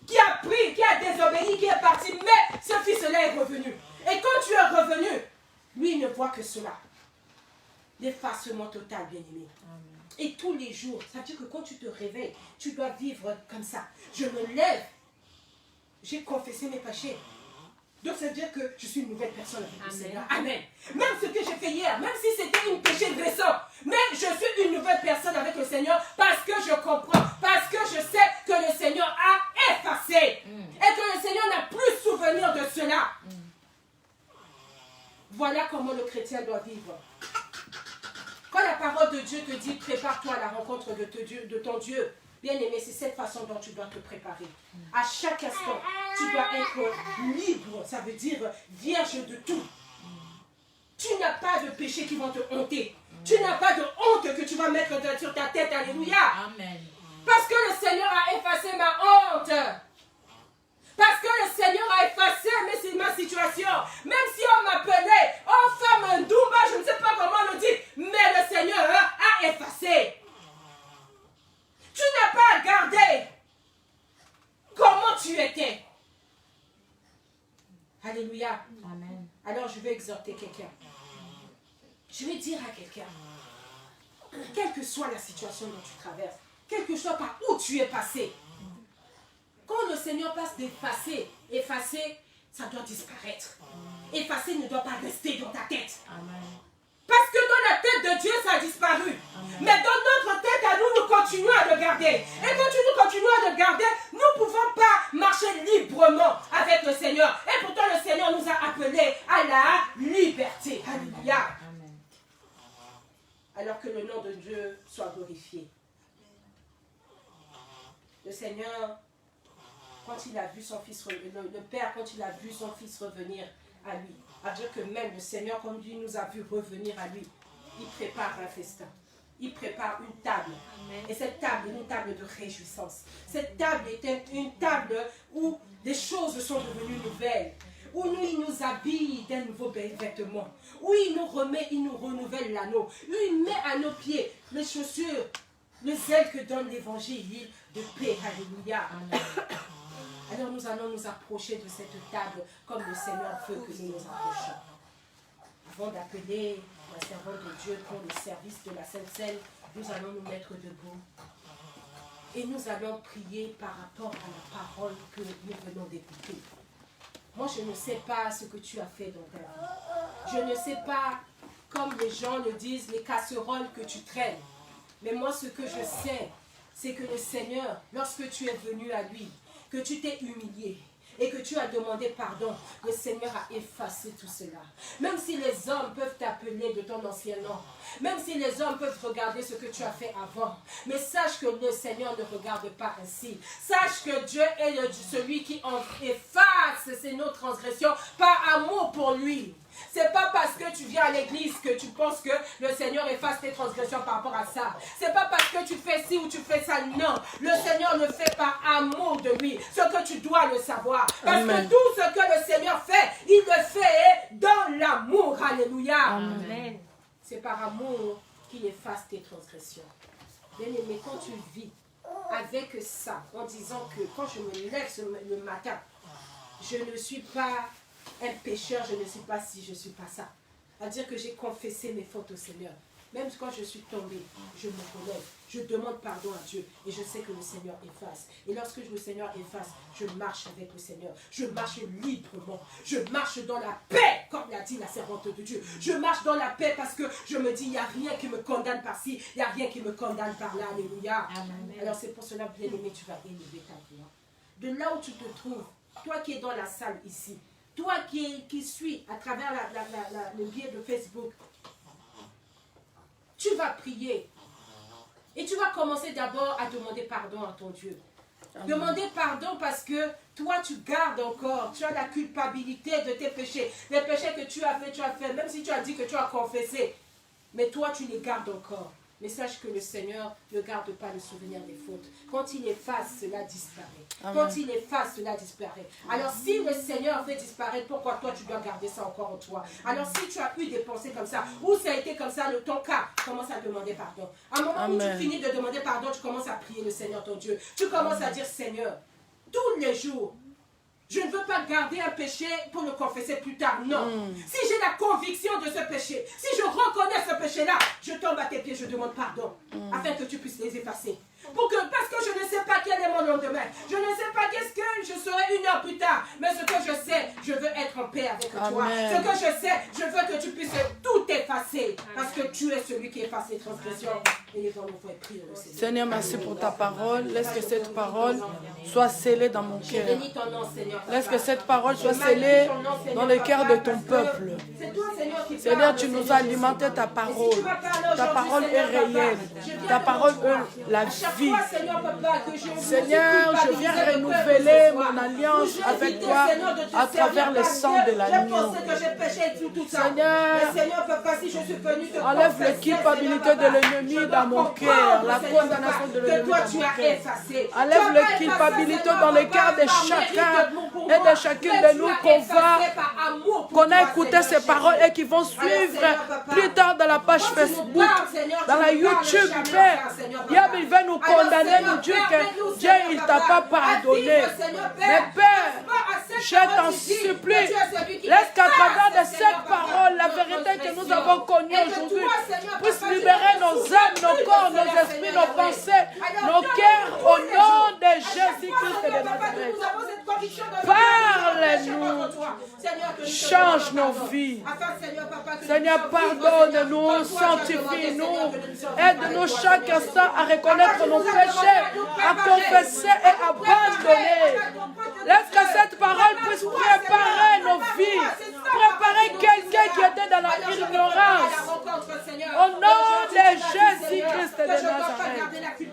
A: qui a pris, qui a désobéi, qui est parti, mais ce fils-là est revenu. Et quand tu es revenu, lui, il ne voit que cela. L'effacement total, bien-aimé. Et tous les jours, ça veut dire que quand tu te réveilles, tu dois vivre comme ça. Je me lève, j'ai confessé mes péchés. Donc ça veut dire que je suis une nouvelle personne avec le Seigneur. Amen. Même ce que j'ai fait hier, même si c'était un péché récent, mais je suis une nouvelle personne avec le Seigneur parce que je comprends, parce que je sais que le Seigneur a effacé et que le Seigneur n'a plus souvenir de cela. Voilà comment le chrétien doit vivre. Quand la parole de Dieu te dit prépare-toi à la rencontre de ton Dieu, bien aimé, c'est cette façon dont tu dois te préparer. À chaque instant, tu dois être libre. Ça veut dire vierge de tout. Tu n'as pas de péché qui vont te honter. Tu n'as pas de honte que tu vas mettre sur ta tête. Alléluia. Amen. Parce que le Seigneur a effacé ma honte. Parce que le Seigneur a effacé ma situation. Même si on m'appelait, oh femme Ndoumba, je ne sais pas comment on le dit, mais le Seigneur a effacé. Tu n'as pas à garder comment tu étais. Alléluia. Amen. Alors je vais exhorter quelqu'un. Je vais dire à quelqu'un, quelle que soit la situation dont tu traverses, quel que soit par où tu es passé, quand le Seigneur passe d'effacer, effacer, ça doit disparaître. Effacer ne doit pas rester dans ta tête. Amen. Parce que dans la tête de Dieu, ça a disparu. Amen. Mais dans notre tête, à nous, nous continuons à le garder. Et quand nous continuons à le garder, nous ne pouvons pas marcher librement avec le Seigneur. Et pourtant, le Seigneur nous a appelés à la liberté. Alléluia. Alors que le nom de Dieu soit glorifié. Le Seigneur, quand il a vu son fils, le Père, quand il a vu son fils revenir à lui, à dire que même le Seigneur, comme lui nous a vu revenir à lui, il prépare un festin. Il prépare une table. Amen. Et cette table est une table de réjouissance. Cette table était une table où des choses sont devenues nouvelles. Où il nous habille d'un nouveau vêtement. Où il nous remet, il nous renouvelle l'anneau. Où il met à nos pieds les chaussures, le zèle que donne l'évangile de paix. Alléluia. Alors nous allons nous approcher de cette table comme le Seigneur veut que nous nous approchions. Avant d'appeler la servante de Dieu pour le service de la Sainte Seine, nous allons nous mettre debout. Et nous allons prier par rapport à la parole que nous venons d'écouter. Moi, je ne sais pas ce que tu as fait dans ta vie. Je ne sais pas, comme les gens le disent, les casseroles que tu traînes. Mais moi, ce que je sais, c'est que le Seigneur, lorsque tu es venu à lui, que tu t'es humilié et que tu as demandé pardon, le Seigneur a effacé tout cela. Même si les hommes peuvent t'appeler de ton ancien nom, même si les hommes peuvent regarder ce que tu as fait avant, mais sache que le Seigneur ne regarde pas ainsi. Sache que Dieu est celui qui efface nos transgressions par amour pour lui. C'est pas parce que tu viens à l'église que tu penses que le Seigneur efface tes transgressions par rapport à ça. C'est pas parce que tu fais ci ou tu fais ça. Non. Le Seigneur le fait par amour de lui. Ce que tu dois le savoir. Parce
B: Amen.
A: que tout ce que le Seigneur fait, il le fait dans l'amour. Alléluia.
C: Amen.
A: C'est par amour qu'il efface tes transgressions. Bien-aimé, quand tu vis avec ça, en disant que quand je me lève le matin, je ne suis pas un pécheur, je ne suis pas ci, je ne suis pas ça. C'est-à-dire que j'ai confessé mes fautes au Seigneur. Même quand je suis tombée, je me relève, je demande pardon à Dieu et je sais que le Seigneur efface. Et lorsque le Seigneur efface, je marche avec le Seigneur. Je marche librement. Je marche dans la paix, comme l'a dit la servante de Dieu. Je marche dans la paix parce que je me dis, il n'y a rien qui me condamne par-ci, il n'y a rien qui me condamne par-là. Alléluia. Amen. Alors c'est pour cela, bien-aimé, tu vas élever ta voix. De là où tu te trouves, toi qui es dans la salle ici, toi qui suis à travers le biais de Facebook, tu vas prier. Et tu vas commencer d'abord à demander pardon à ton Dieu. Amen. Demander pardon parce que toi tu gardes encore, tu as la culpabilité de tes péchés. Les péchés que tu as fait, même si tu as dit que tu as confessé. Mais toi tu les gardes encore. Mais sache que le Seigneur ne garde pas le souvenir des fautes. Quand il efface, cela disparaît. Amen. Quand il efface, cela disparaît. Alors si le Seigneur fait disparaître, pourquoi toi tu dois garder ça encore en toi? Alors si tu as eu des pensées comme ça, ou ça a été comme ça, ton cas, commence à demander pardon. À un moment Amen. Où tu finis de demander pardon, tu commences à prier le Seigneur ton Dieu. Tu commences Amen. À dire, Seigneur, tous les jours, je ne veux pas garder un péché pour le confesser plus tard. Non. Si j'ai la conviction de ce péché, si je reconnais ce péché-là, je tombe à tes pieds, je demande pardon. Afin que tu puisses les effacer. Parce que je ne sais pas quel est mon lendemain. Je ne sais pas qu'est-ce que je serai 1 heure plus tard. Mais ce que je sais, je veux être en paix avec Amen. Toi. Ce que je sais, je veux que tu puisses tout effacer. Parce que tu es celui qui efface les transgressions. Et les gens nous font prier le Seigneur.
B: Seigneur, merci pour ta parole. Laisse que cette parole soit scellée dans mon cœur. Laisse que cette parole soit scellée dans le cœur de ton peuple. Seigneur, tu nous as alimenté ta parole. Ta parole est réelle. Ta parole est la vie. Seigneur, je viens renouveler mon alliance avec toi à travers le sang de l'agneau. Seigneur, enlève la culpabilité de l'ennemi dans mon cœur, la condamnation de l'ennemi dans mon cœur. Enlève la culpabilité dans le cœur de chacun et de chacune de nous qu'on a écouté ces paroles et qui vont suivre plus tard dans la page Facebook, dans la YouTube, Père. Diable, il va nous condamner, nous dire que Dieu, il ne t'a pas pardonné. Mais Père, je t'en supplie, laisse qu'à travers de cette parole, la vérité que nous avons connue aujourd'hui puisse libérer nos âmes, nos corps, nos esprits, nos pensées, nos cœurs, au nom de Jésus-Christ de Nazareth. Parle-nous, change nos vies. Seigneur, pardonne-nous, sanctifie-nous, aide-nous chaque instant à reconnaître nos péchés, à confesser et à abandonner. Laisse que cette parole puisse préparer nos vies, préparer quelqu'un qui était dans la ignorance. Au nom de Jésus-Christ de Nazareth.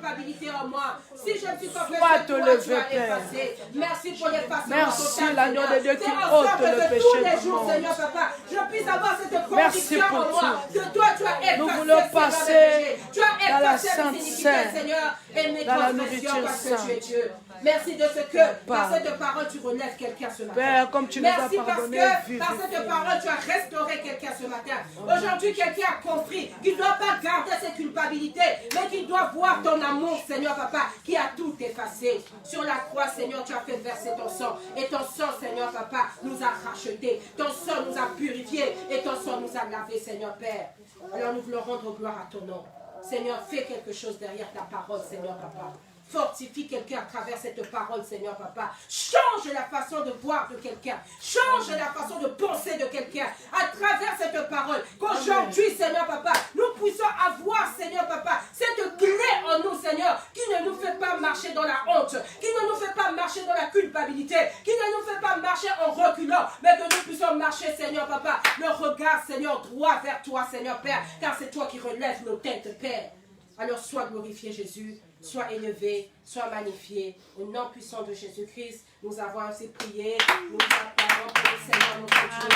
A: culpabilité en moi. Si je me suis confessé,
B: Sois te lever,
A: tu as
B: Père.
A: effacé. Merci pour l'effacement.
B: Merci, l'agneau de Dieu qui ôte le péché
A: tous les
B: du
A: jours,
B: monde.
A: Seigneur Papa, je puisse avoir cette
B: Merci
A: conviction
B: pour
A: en moi.
B: tout.
A: Que toi, tu as effacé.
B: Nous voulons passer
A: tu as
B: dans la
A: effacé
B: Sainte
A: mes iniquités,
B: Seine,
A: Seigneur, et mes
B: dans la
A: transgressions
B: nourriture
A: parce que tu es
B: sainte.
A: Dieu. Merci de ce que, par
B: Pardon.
A: cette parole, tu relèves quelqu'un ce matin.
B: Père, comme tu nous as
A: Merci parce
B: pardonné,
A: que par cette parole, tu as restauré quelqu'un ce matin. Aujourd'hui, quelqu'un a compris qu'il ne doit pas garder ses culpabilités, mais qu'il doit voir ton amour, Seigneur Papa, qui a tout effacé. Sur la croix, Seigneur, tu as fait verser ton sang. Et ton sang, Seigneur Papa, nous a rachetés. Ton sang nous a purifiés. Et ton sang nous a lavés, Seigneur Père. Alors nous voulons rendre gloire à ton nom. Seigneur, fais quelque chose derrière ta parole, Seigneur Papa. Fortifie quelqu'un à travers cette parole, Seigneur Papa. Change la façon de voir de quelqu'un. Change la façon de penser de quelqu'un à travers cette parole. Qu'aujourd'hui, Seigneur Papa, nous puissions avoir, Seigneur Papa, cette clé en nous, Seigneur, qui ne nous fait pas marcher dans la honte, qui ne nous fait pas marcher dans la culpabilité, qui ne nous fait pas marcher en reculant, mais que nous puissions marcher, Seigneur Papa, le regard, Seigneur, droit vers toi, Seigneur Père, car c'est toi qui relèves nos têtes, Père. Alors sois glorifié, Jésus. Sois élevé, sois magnifié. Au nom puissant de Jésus-Christ, nous avons ainsi prié. Nous acclamons pour le Seigneur notre Dieu.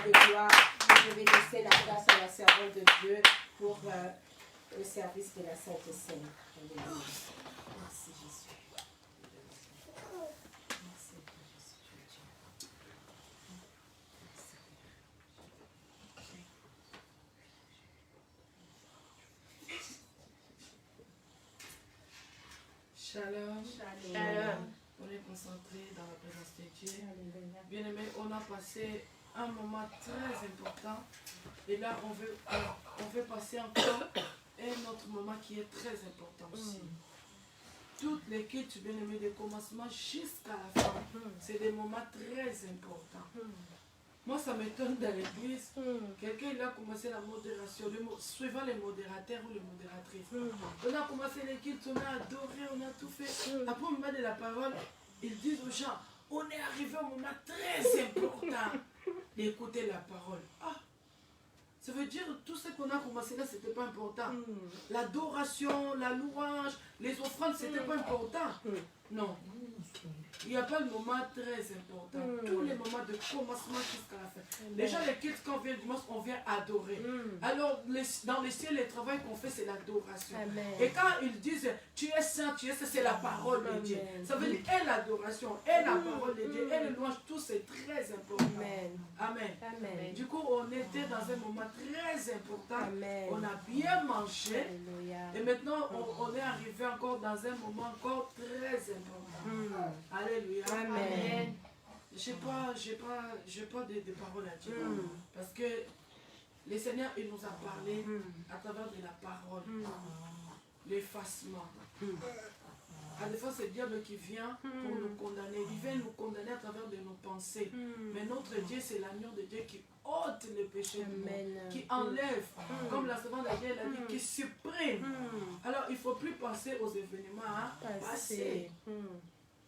A: De gloire. Je vais laisser la place à la servante de Dieu pour le service de la Sainte Seine. Alléluia. Merci Jésus. Merci Jésus.
D: Shalom. Shalom. On est concentré dans la présence de Dieu. Bien-aimés, on a passé un moment très important. Et là, on veut passer encore un autre moment qui est très important aussi. Toutes les quêtes, bien-aimés, du commencement jusqu'à la fin, c'est des moments très importants. Moi, ça m'étonne dans l'église. Quelqu'un il a commencé la modération, suivant les modérateurs ou les modératrices. On a commencé l'équipe, on a adoré, on a tout fait. Après, au moment de la parole, ils disent aux gens, on est arrivé à un moment très important d'écouter la parole. Ah, ça veut dire tout ce qu'on a commencé là, c'était pas important. L'adoration, la louange, les offrandes, c'était pas important. Non. Il n'y a pas le moment très important. Tous les moments de commencement jusqu'à la fin. Déjà, les cultes, quand on vient dimanche, on vient adorer. Alors, dans les cieux, le travail qu'on fait, c'est l'adoration. Et quand ils disent, tu es saint, c'est la parole de Dieu. Ça veut dire, et l'adoration, et la parole de Dieu, et le louange, tout c'est très important. Amen. Du coup, on était dans un moment très important. On a bien mangé. Et maintenant, on est arrivé encore dans un moment encore très important. Alléluia. Amen. Je n'ai pas de paroles à dire. Parce que le Seigneur, il nous a parlé à travers de la parole. L'effacement. À des fois, c'est le diable qui vient pour nous condamner. Il vient nous condamner à travers de nos pensées. Mais notre Dieu, c'est l'agneau de Dieu qui ôte le péché du monde, qui enlève, comme la servante d'Adieu l'a dit, qui supprime. Alors, il ne faut plus penser aux événements passés.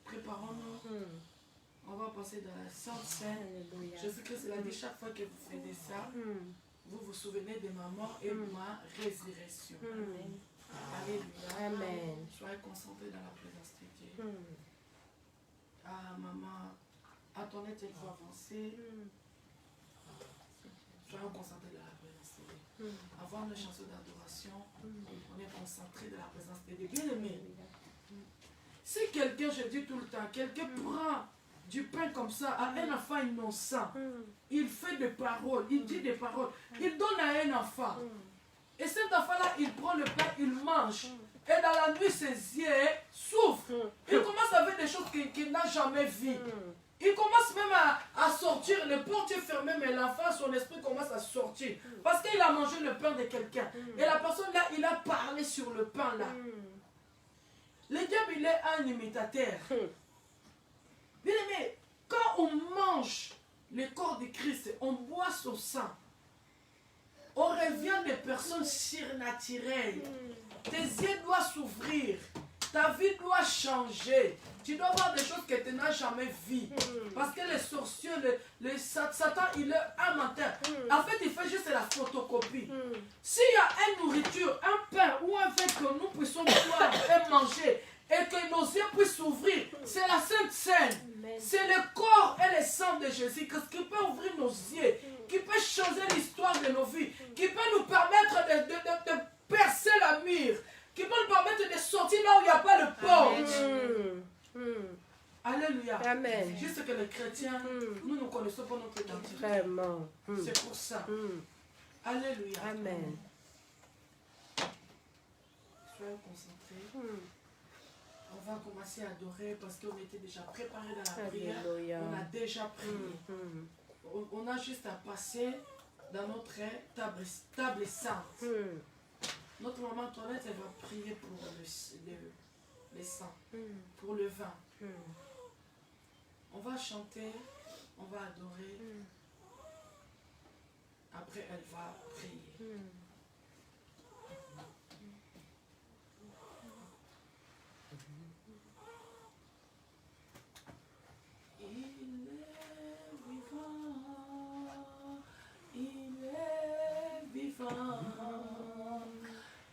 D: Préparons-nous. On va passer dans la Sainte Seine. Jésus-Christ l'a dit, chaque fois que vous faites ça, vous vous souvenez de ma mort et de ma résurrection. Alléluia. Amen. Soyez concentrés dans la présence de Dieu. Ah, maman, à ton aide, il faut avancer. Soyons concentrés dans la présence de Dieu. Avant nos chansons d'adoration, on est concentrés dans la présence de Dieu. Bien aimé. Si quelqu'un, je dis tout le temps, quelqu'un prend du pain comme ça à un enfant innocent, il fait des paroles, il dit des paroles, il donne à un enfant. Et cet enfant-là, il prend le pain, il mange. Et dans la nuit, ses yeux souffrent. Il commence à voir des choses qu'il n'a jamais vues. Il commence même à sortir, les portes sont fermées, mais l'enfant, son esprit commence à sortir. Parce qu'il a mangé le pain de quelqu'un. Et la personne là, il a parlé sur le pain là. Le diable, il est un imitateur. Bien aimé, quand on mange le corps de Christ, on boit son sang, on revient des personnes surnaturelles. Tes yeux doivent s'ouvrir. Ta vie doit changer. Tu dois voir des choses que tu n'as jamais vues. Parce que les sorciers, Satan, il est un menteur. En fait, il fait juste la photocopie. S'il y a une nourriture, un pain ou un vin que nous puissions manger et que nos yeux puissent s'ouvrir. C'est la Sainte Seine. C'est le corps et le sang de Jésus qui peut ouvrir nos yeux, qui peut changer l'histoire de nos vies, qui peut nous permettre de percer la mur, qui peut nous permettre de sortir là où il n'y a pas de porte. Alléluia.
B: Amen.
D: Juste que les chrétiens, nous ne connaissons pas notre identité.
B: Vraiment.
D: C'est pour ça. Alléluia.
B: Amen.
D: Soyez concentrés. On va commencer à adorer parce qu'on était déjà préparé dans la prière.
B: Alléluia.
D: On a déjà prié. On a juste à passer dans notre table sainte. Notre maman Antoinette, elle va prier pour le sang, pour le vin. On va chanter, on va adorer. Après, elle va prier.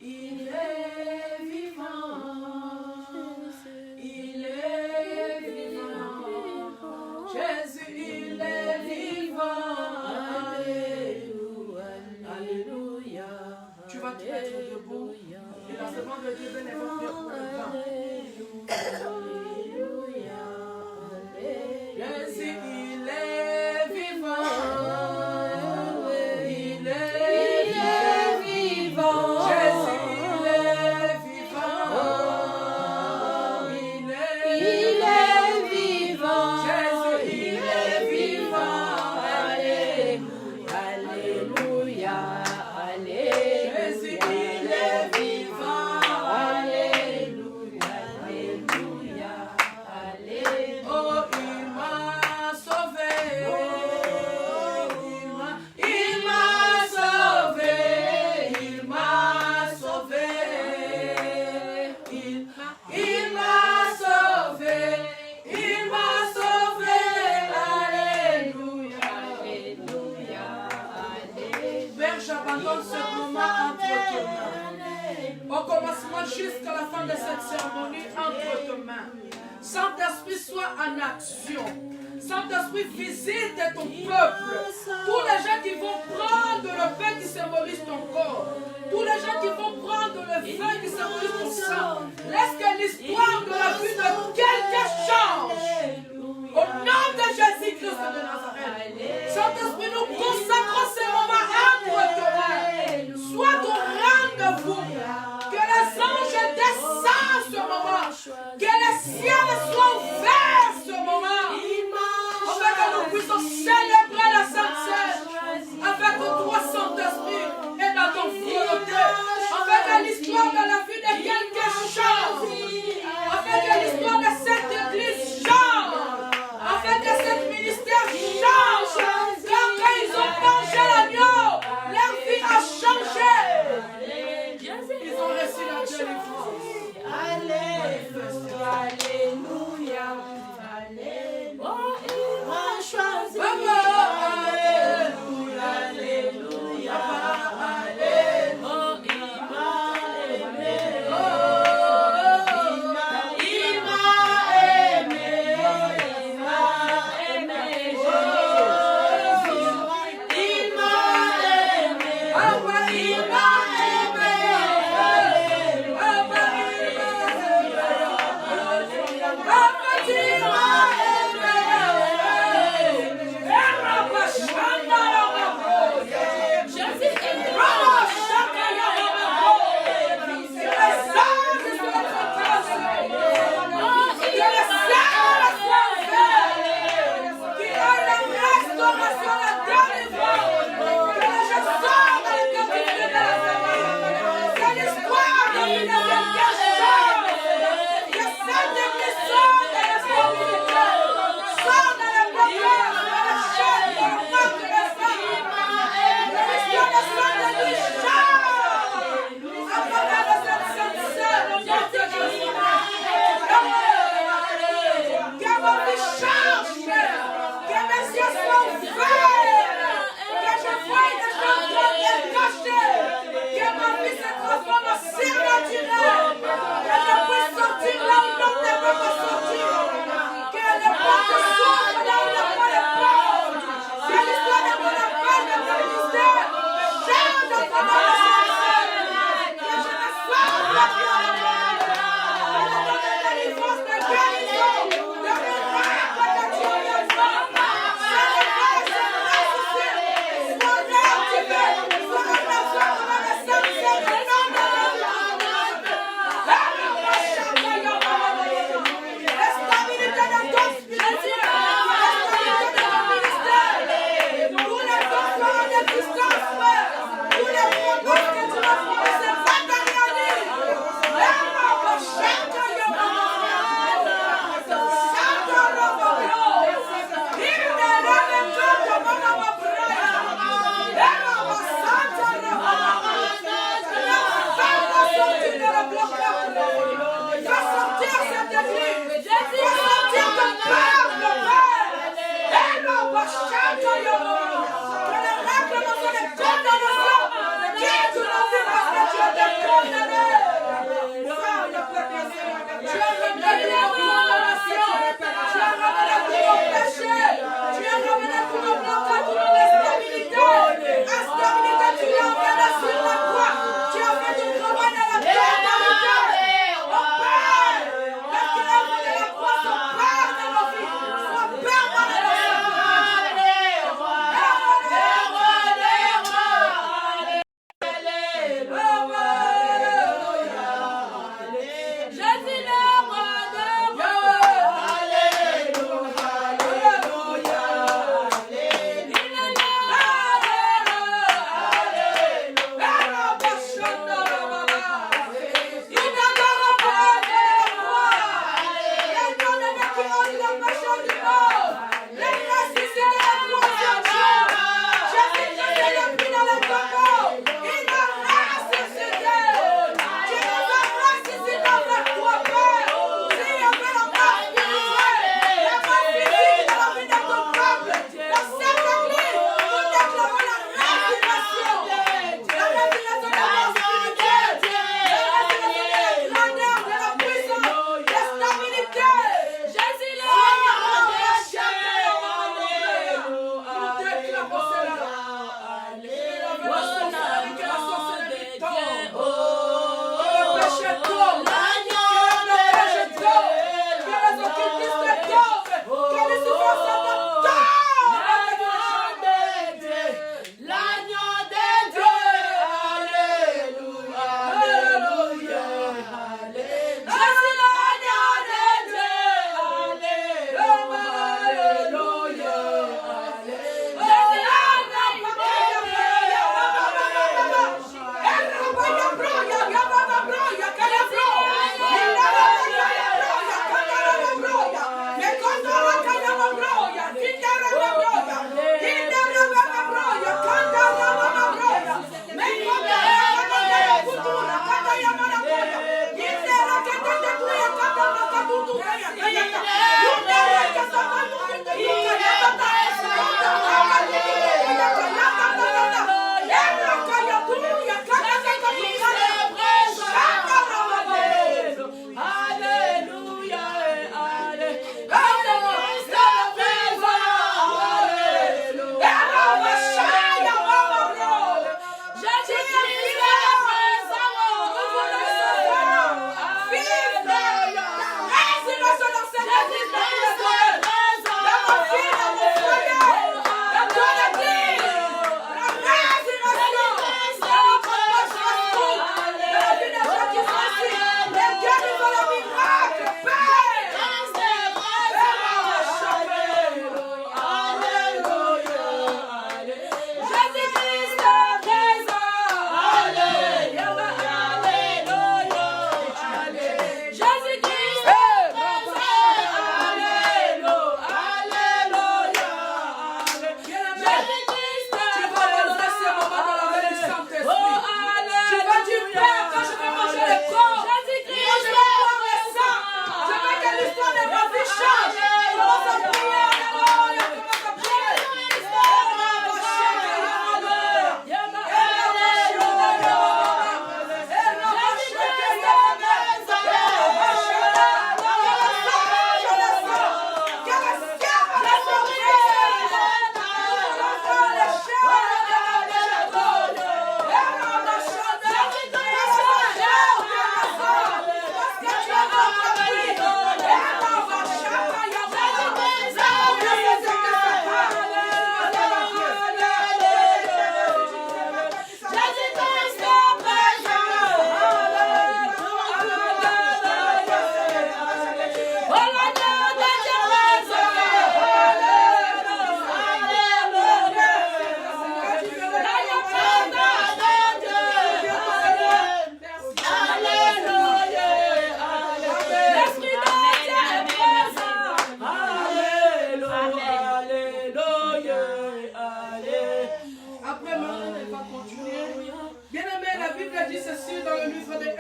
D: Il est vivant, il est vivant, Jésus il est vivant, Alléluia, Alléluia. Tu vas te mettre debout et la demande de Dieu venez va prier pour le vin. Alléluia, Jésus il est vivant. Au commencement jusqu'à la fin de cette cérémonie, entre tes mains. Saint-Esprit, sois en action. Saint-Esprit, visite ton peuple. Tous les gens qui vont prendre le pain qui symbolise ton corps. Tous les gens qui vont prendre le vin qui symbolise ton sang. Laisse que l'histoire de la vie de quelqu'un change. Au nom de Jésus-Christ de Nazareth. Saint-Esprit, nous consacrons ces moments entre tes mains. Sois ton rendez-vous. Que les anges descendent ce moment. Que les ciels soient ouverts ce moment. Afin que nous puissions célébrer la Sainte Seine avec toi, Saint-Esprit, et dans ton volonté. Afin que l'histoire de la vie de quelqu'un change. Afin que l'histoire de cette église change. Afin que ce ministère change. Car quand ils ont mangé l'agneau, leur vie a changé. Ils ont reçu la délivrance. Alléluia.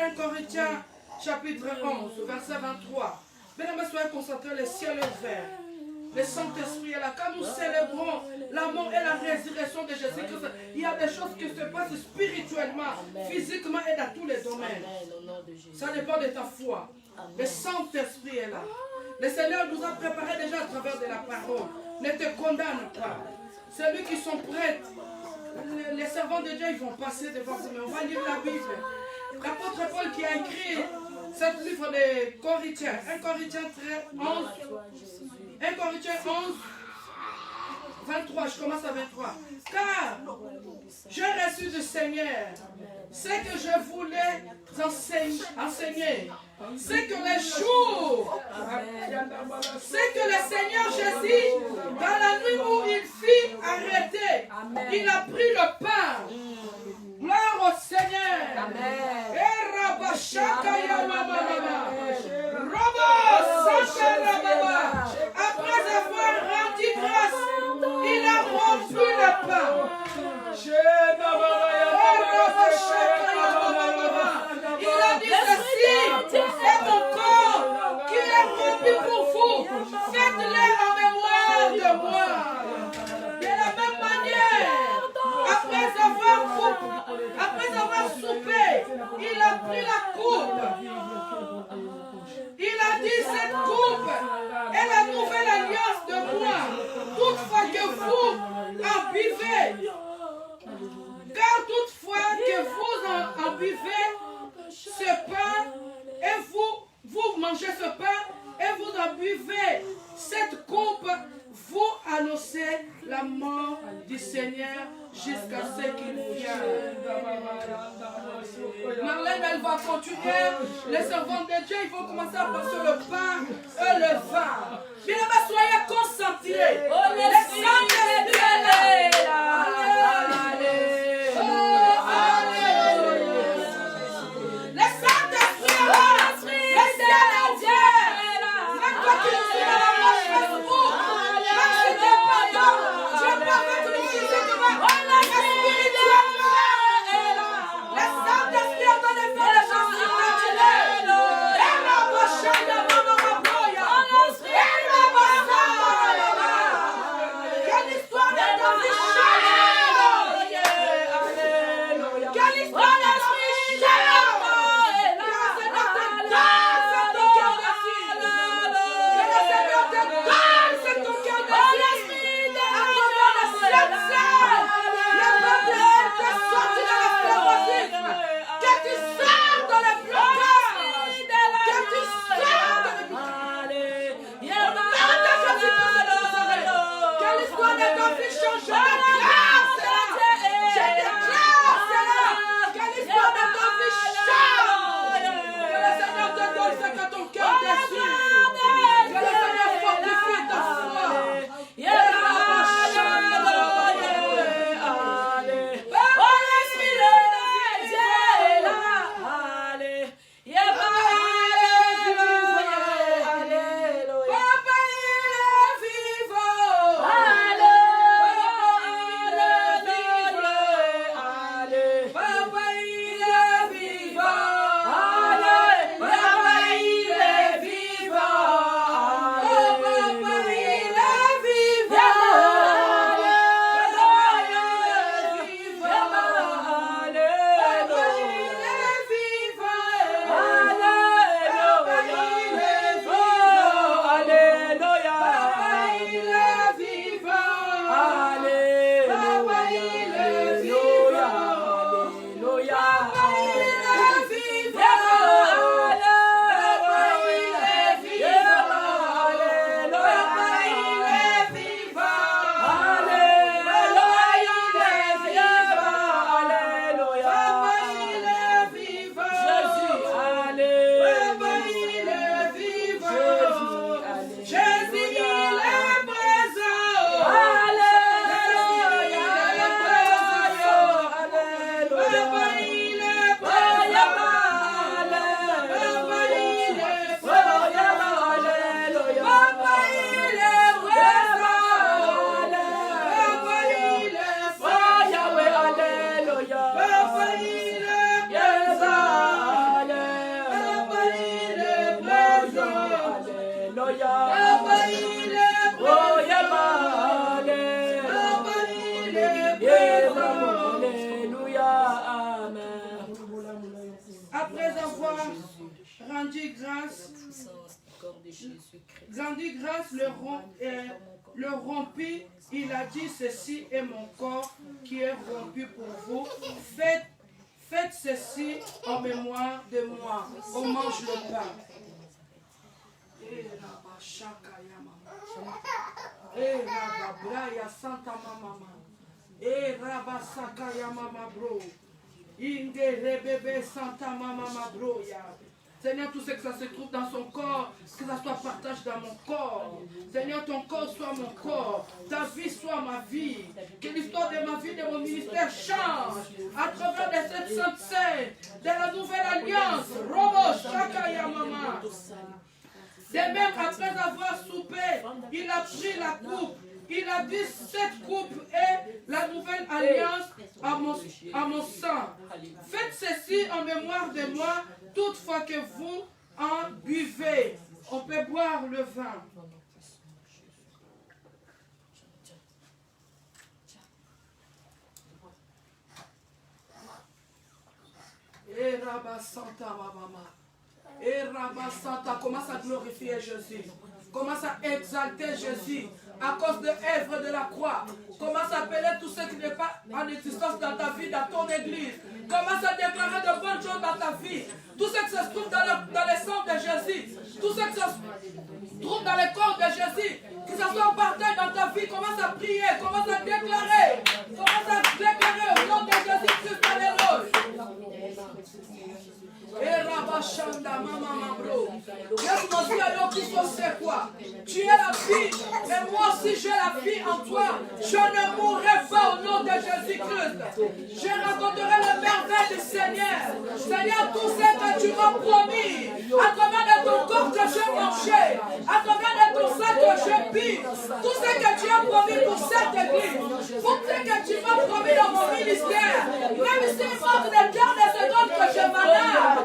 D: 1 Corinthiens chapitre 11, verset 23. Bien-aimés, soyez concentrés, les cieux ouverts. Le Saint-Esprit est là. Quand nous célébrons la mort et la résurrection de Jésus-Christ, il y a des choses qui se passent spirituellement, physiquement et dans tous les domaines. Ça dépend de ta foi. Le Saint-Esprit est là. Le Seigneur nous a préparé déjà à travers de la parole. Ne te condamne pas. Ceux qui sont prêts, les servants de Dieu, ils vont passer devant vous. Mais on va lire la Bible. L'apôtre Paul qui a écrit ce livre de Corinthiens, 1 Corinthiens 11, 1 Corinthiens 11, 23, je commence à 23. Car j'ai reçu du Seigneur ce que je voulais enseigner. C'est que les jours, c'est que le Seigneur Jésus, dans la nuit où il fut arrêté, il a pris le pain. Gloire au Seigneur. Amen. Après avoir rendu grâce, il a rompu le pain. Il a dit ceci, c'est mon corps qui est rompu pour vous. Faites-le en mémoire de moi. De la même manière, après avoir soupé, il a pris la coupe. Il a dit cette coupe est la nouvelle alliance de moi. Toutefois que vous en buvez, car toutefois que vous en buvez ce pain et vous mangez ce pain et vous en buvez cette coupe, vous annoncez la mort du Seigneur jusqu'à ce qu'il vienne. Marlène, elle va continuer. Les servants de Dieu, ils vont commencer à passer le pain et le vin. Bien aimés, soyez concentrés. Les Saint-Esprit est là. Les Saint-Esprit est là. Les cieux est Dieu. Même quand tu es dans la marche Facebook, même si tu n'es pas là, tu n'es pas avec nous physiquement, mais spirituellement. Le Saint-Esprit est dans les vies des gens spirituels. Et la prochaine de mon amour, grandis grâce, le rompit, il a dit, ceci est mon corps qui est rompu pour vous. Faites ceci en mémoire de moi. On mange le pain. Seigneur, tout ce que ça se trouve dans son corps, que ça soit partage dans mon corps. Seigneur, ton corps soit mon corps, ta vie soit ma vie. Que l'histoire de ma vie, de mon ministère change à travers de cette sainte scène, de la nouvelle alliance. Robo Shakaya Mama. De même, après avoir soupé, il a pris la coupe. Il a dit, cette coupe est la nouvelle alliance à mon sang. Faites ceci en mémoire de moi, toutefois que vous en buvez. On peut boire le vin. Et Rabba Santa Mama. Et Rabba Santa, commence à glorifier Jésus. Commence à exalter Jésus à cause de l'œuvre de la croix. Commence à appeler tout ce qui n'est pas en existence dans ta vie, dans ton église. Commence à déclarer de bonnes choses dans ta vie. Tout ce qui se trouve dans le sang de Jésus. Tout ce qui se trouve dans le corps de Jésus. Que ça soit partage dans ta vie. Commence à prier. Commence à déclarer. Commence à déclarer au nom de Jésus-Christ. Alléluia. Et Rabashanda, maman, bro. Laisse-moi alors qu'il c'est quoi? Tu es la vie, et moi aussi j'ai la vie en toi. Je ne mourrai pas au nom de Jésus-Christ. Je raconterai le merveille du Seigneur. Seigneur, tout ce que tu m'as promis, à travers de ton corps que j'ai mangé, à travers de ton sang que j'ai bu, tout ce que tu as promis pour cette église, pour ce que tu m'as promis dans mon ministère, même si il manque de dernières secondes que je m'en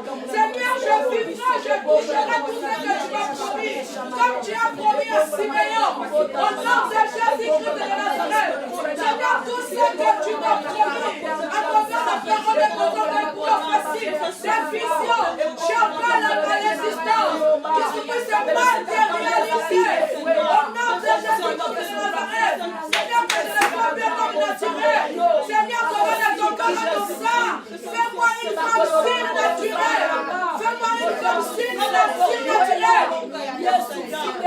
D: Seigneur, je vivrai, je bougerai tout ce que tu m'as promis, comme tu as promis à Siméon, au nom de Jésus-Christ de Nazareth. Seigneur, tout ce que tu m'as promis, à travers la parole de ton prophétie, des visions, j'appelle à l'existence, que ce puisse se matérialiser, au nom de Jésus-Christ de Nazareth. Seigneur, que je ne vois bien comme naturel. Seigneur, comment est ton corps et ton sang, fais-moi une vaccine naturelle. Fais-moi une vaccine naturelle.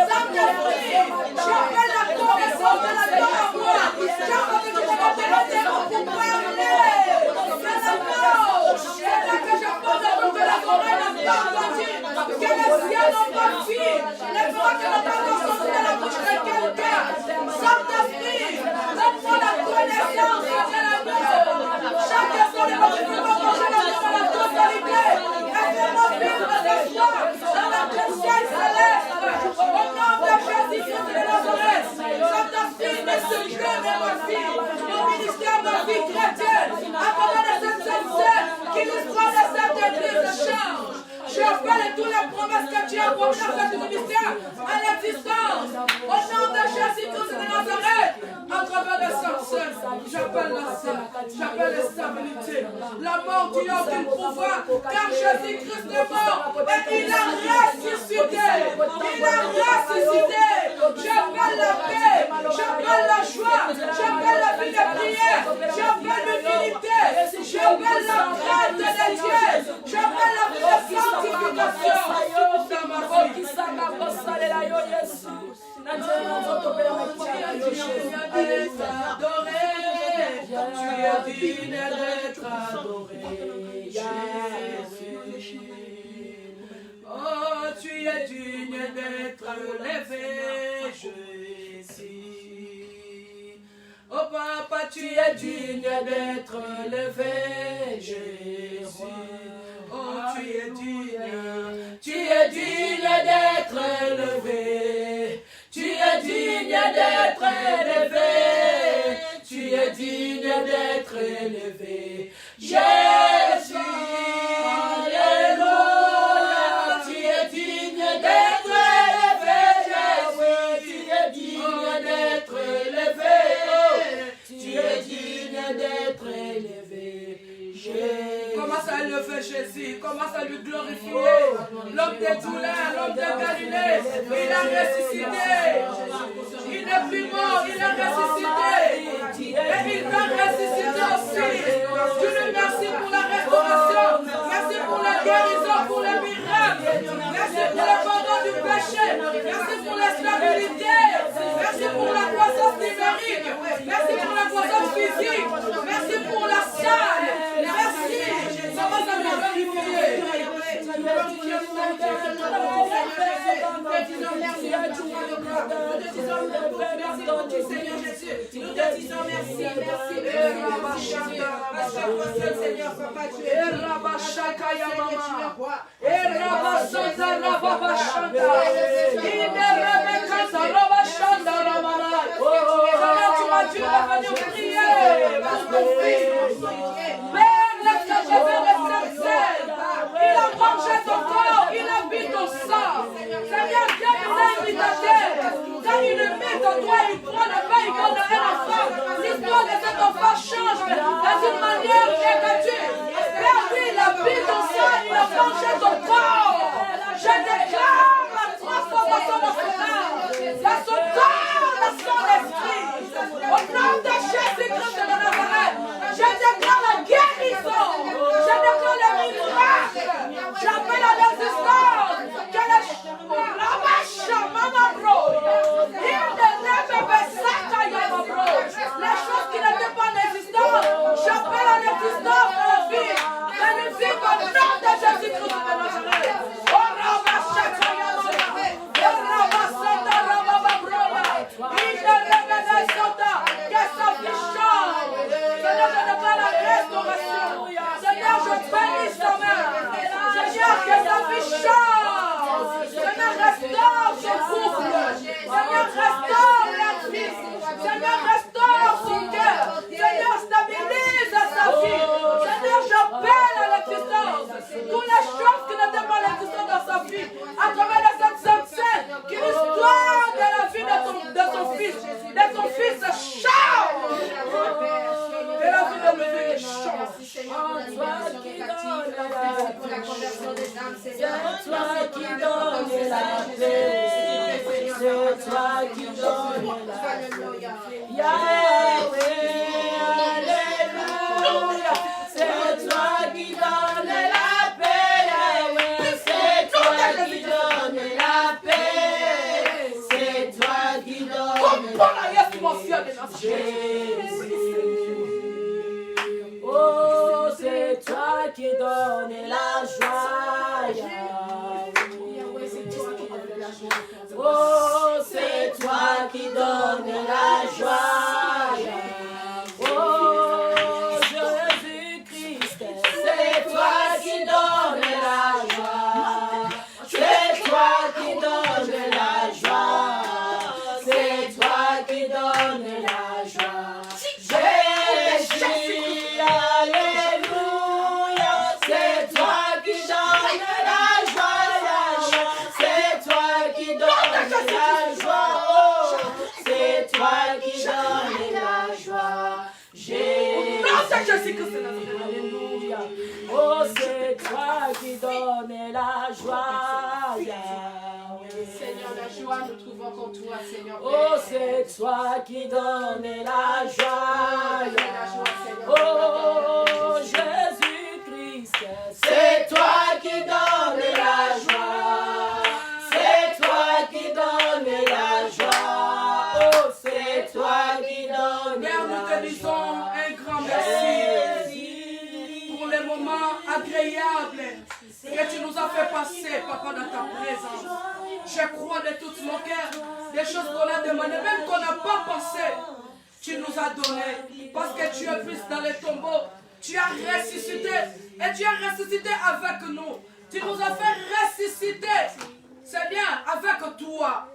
D: Saint-Esprit, j'appelle la connaissance de la terre à moi. J'appelle que je m'appelle la terre pour parler. C'est la mort. C'est là que je pense à ce que la forêt n'a pas entendu, que les cieux n'ont pas vu, les miracles n'ont pas entendu de la bouche de quelqu'un. Saint-Esprit, donne-moi la connaissance de la mort. Chaque fois que je vais manger la mort à la totalité. Fais-moi vivre de foi dans la chrétienne céleste. Au nom de Jésus-Christ de Nazareth. Saint-Esprit, mes secrets de ma vie, mon ministère, ma vie chrétienne, à travers de cette scène qui l'histoire de cette église change. J'appelle toutes les promesses que tu as promises à cette ministère à l'existence. Au nom de Jésus-Christ de Nazareth, à travers de cette scène, j'appelle la scène, j'appelle la stabilité. La mort qui a aucun pouvoir, car Jésus-Christ est mort et il a ressuscité. Il a ressuscité. J'appelle la paix, j'appelle la joie, j'appelle la vie de prière, j'appelle l'humilité, j'appelle la crainte de Dieu, j'appelle la vie de sanctification dans ma vie. Tu es digne d'être adoré, Jésus. Oh, tu es digne d'être élevé, Jésus. Oh, Papa, tu es digne d'être élevé, Jésus. Oh, tu es digne d'être élevé. Tu es digne d'être élevé. Tu es digne d'être élevé. Jésus, alléluia. Tu es digne d'être élevé, Jésus. Tu es digne d'être élevé. Tu es digne d'être élevé, Jésus. Commence à élever Jésus, commence à lui glorifier.
B: l'homme des douleurs, l'homme de Galilée, il a ressuscité. Il n'est plus mort, il est ressuscité. Et il va ressusciter aussi. Dieu nous merci pour la restauration. Merci pour la guérison, pour les miracles. Merci pour le pardon du péché. Merci pour la stabilité. Merci pour la croissance numérique. Merci pour la croissance physique. Merci pour la salle. Merci. Ça va nous glorifier.
A: Nous te disons merci, merci, Seigneur, Papa Dieu.
B: Il a mangé ton corps, il a bu ton sang. Seigneur, Dieu nous a invités. Quand il met ton doigt, il prend le pain, il donne à un enfant. L'histoire de cet enfant change dans une manière négative. Père, lui, il a bu ton sang, il a mangé ton corps. Je déclare la transformation de son âme, dans son corps, dans son esprit. Au nom de Jésus-Christ de Nazareth, je déclare la guérison. Je déclare le miracle. J'appelle à l'existence que les choses qui n'étaient pas en existence, j'appelle à l'existence de la vie. Magnifique au nom de Jésus-Christ de Nazareth. Que sa vie change. Seigneur, je déclare la restauration. Seigneur, je bénis sa main. Seigneur, que sa vie change. Seigneur, restaure son couple. Seigneur, restaure la vie. Seigneur, restaure son cœur. Seigneur, stabilise sa vie. Seigneur, j'appelle à l'existence toutes les choses qui n'étaient pas l'existence dans sa vie. À travers les Saintes que l'histoire de la vie de son fils change. Et la vie de Lévi change.
A: C'est toi qui donnes la paix. C'est toi qui donnes la paix. Yahweh, alléluia. C'est toi qui donnes la paix. Yahweh, c'est toi qui donnes la paix. C'est toi qui donnes la paix. Oh, c'est toi qui donnes la joie. Oh, c'est toi qui donnes la joie. Oh, Jésus-Christ, c'est toi qui donnes la joie. C'est toi qui donnes la joie. C'est toi qui donnes la joie. Jésus, alléluia. C'est toi qui donnes la joie. C'est toi qui donnes la joie. Oh, c'est toi qui donnes la joie. Jésus, alléluia. Oh, c'est toi qui donnes la joie.
C: Seigneur, la joie, nous trouvons qu'en toi, Seigneur.
A: Oh, c'est toi qui donnes la joie. Oh, Jésus-Christ, c'est toi qui donnes la joie. C'est toi qui donnes la joie. Oh, c'est toi qui donnes la joie.
B: Nous te disons un grand merci pour les moments agréables que tu nous as fait passer, Papa, dans ta présence. Je crois de tout mon cœur, des choses qu'on a demandées, même qu'on n'a pas pensé, tu nous as donné. Parce que tu es plus dans les tombeaux, tu as ressuscité, et tu as ressuscité avec nous. Tu nous as fait ressusciter, Seigneur, avec toi.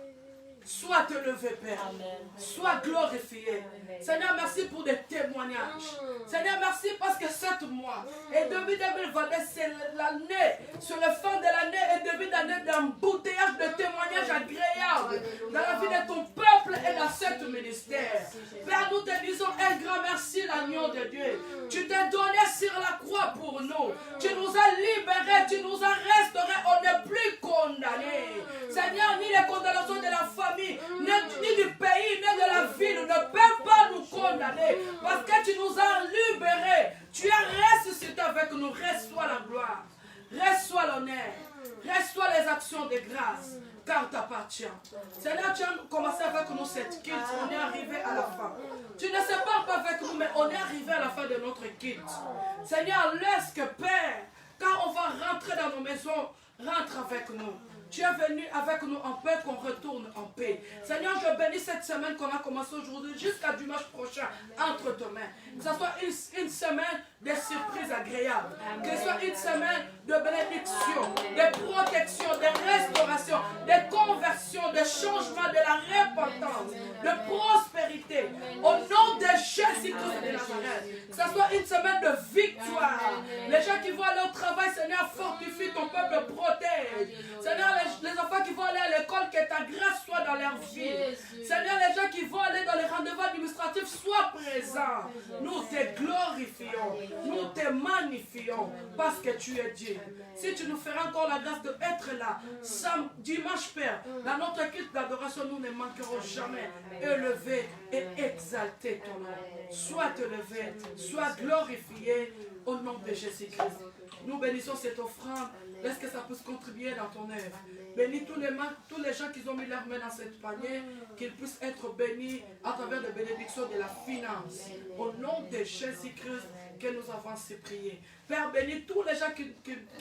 B: Sois élevé, Père. Sois glorifié. Seigneur, merci pour des témoignages. Seigneur, merci parce que 7 mois et début 2022, c'est l'année, sur le fin de l'année et début d'année d'embouteillage de témoignages agréables dans la vie de ton peuple et dans cet ministère. Père, nous te disons un grand merci, l'agneau de Dieu. Tu t'es donné sur la croix pour nous. Tu nous as libérés, tu nous as restaurés. On n'est plus
D: actions de grâce, car t'appartient. Seigneur, tu as commencé avec nous cette culte, on est arrivé à la fin. Tu ne sépares pas avec nous, mais on est arrivé à la fin de notre culte. Seigneur, laisse que Père, quand on va rentrer dans nos maisons, rentre avec nous. Tu es venu avec nous en paix, qu'on retourne en paix. Seigneur, je bénis cette semaine qu'on a commencé aujourd'hui jusqu'à dimanche prochain entre tes mains. Que ce soit une semaine de surprises agréables. Que ce soit une semaine de bénédiction, de protection, de restauration, de conversion, de changement, de la repentance, de prospérité. Au nom de Jésus-Christ de Nazareth. Que ce soit une semaine de victoire. Les gens qui vont aller au travail, Seigneur, fortifie ton peuple, protège. Seigneur, les enfants qui vont aller à l'école, que ta grâce soit dans leur vie. Seigneur, les gens qui vont aller dans les rendez-vous administratifs, soient présents. Nous te glorifions, nous te magnifions, parce que tu es Dieu. Si tu nous feras encore la grâce d'être là, dimanche, Père, dans notre culte d'adoration, nous ne manquerons jamais. Élever et exalter ton nom. Sois élevé, sois glorifié au nom de Jésus-Christ. Nous bénissons cette offrande. Laisse que ça puisse contribuer dans ton œuvre. Bénis tous les gens qui ont mis leurs mains dans cette panier, qu'ils puissent être bénis à travers les bénédictions de la finance. Au nom de Jésus-Christ que nous avons ainsi prié. Père, bénis tous les gens qui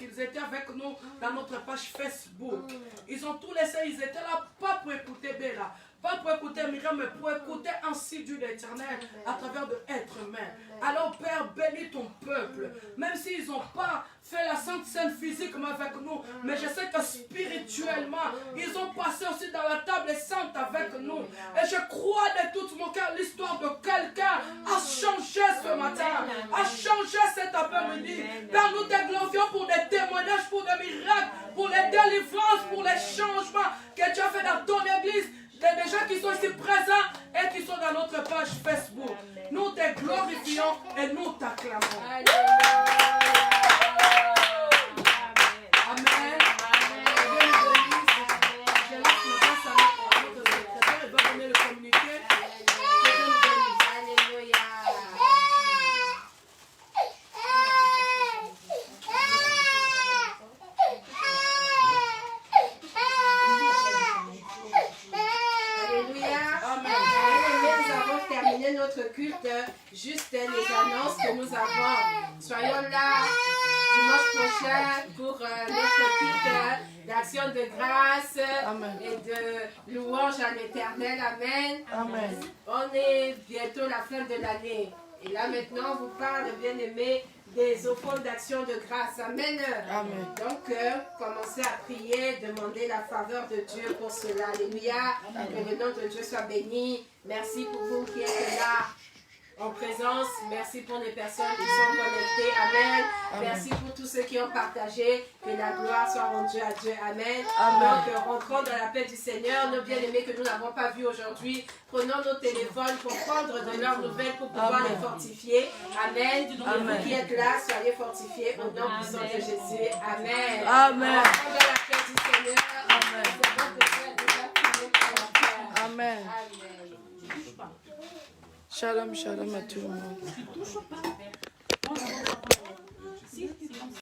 D: étaient avec nous dans notre page Facebook. Ils ont tous laissé, ils étaient là, pas pour écouter Béla, pas pour écouter Myriam, mais pour écouter ainsi Dieu l'Éternel à travers de être humain. Alors Père, bénis ton peuple. Même s'ils n'ont pas fait la sainte scène physiquement avec nous, mais je sais que spirituellement, ils ont passé aussi dans la table sainte avec nous. Et je crois de tout mon cœur l'histoire de quelqu'un a changé ce matin, a changé cet après-midi. Père, nous te glorifions pour des témoignages, pour des miracles, pour les délivrances, pour les changements que tu as fait dans ton église. Des gens qui sont ici présents et qui sont dans notre page Facebook. Nous te glorifions et nous t'acclamons. Amen. Je laisse le passe à notre secrétaire. Il va donner le communiqué.
A: Notre culte, juste les annonces que nous avons. Soyons là dimanche prochain pour notre culte d'action de grâce. Amen. Et de louange à l'Éternel. Amen.
B: Amen.
A: On est bientôt la fin de l'année. Et là maintenant, on vous parle, bien-aimés, des offrandes d'action de grâce. Amen.
B: Amen.
A: Donc, commencez à prier, demandez la faveur de Dieu pour cela. Alléluia. Que le nom de Dieu soit béni. Merci pour vous qui êtes là en présence. Merci pour les personnes qui sont connectées. Amen. Amen. Merci pour tous ceux qui ont partagé. Que la gloire soit rendue à Dieu. Amen.
B: Amen.
A: Donc, rentrons dans la paix du Seigneur. Nos bien-aimés que nous n'avons pas vus aujourd'hui, prenons nos téléphones pour prendre de leurs nouvelles pour pouvoir
B: Amen.
A: les fortifier. Amen. Et
B: Amen.
A: vous qui êtes là, soyez fortifiés au nom puissant de Jésus. Amen.
B: Amen.
A: Rentrons dans la paix du Seigneur.
B: Amen.
A: Amen.
B: Amen. Shalom, shalom à tout le monde.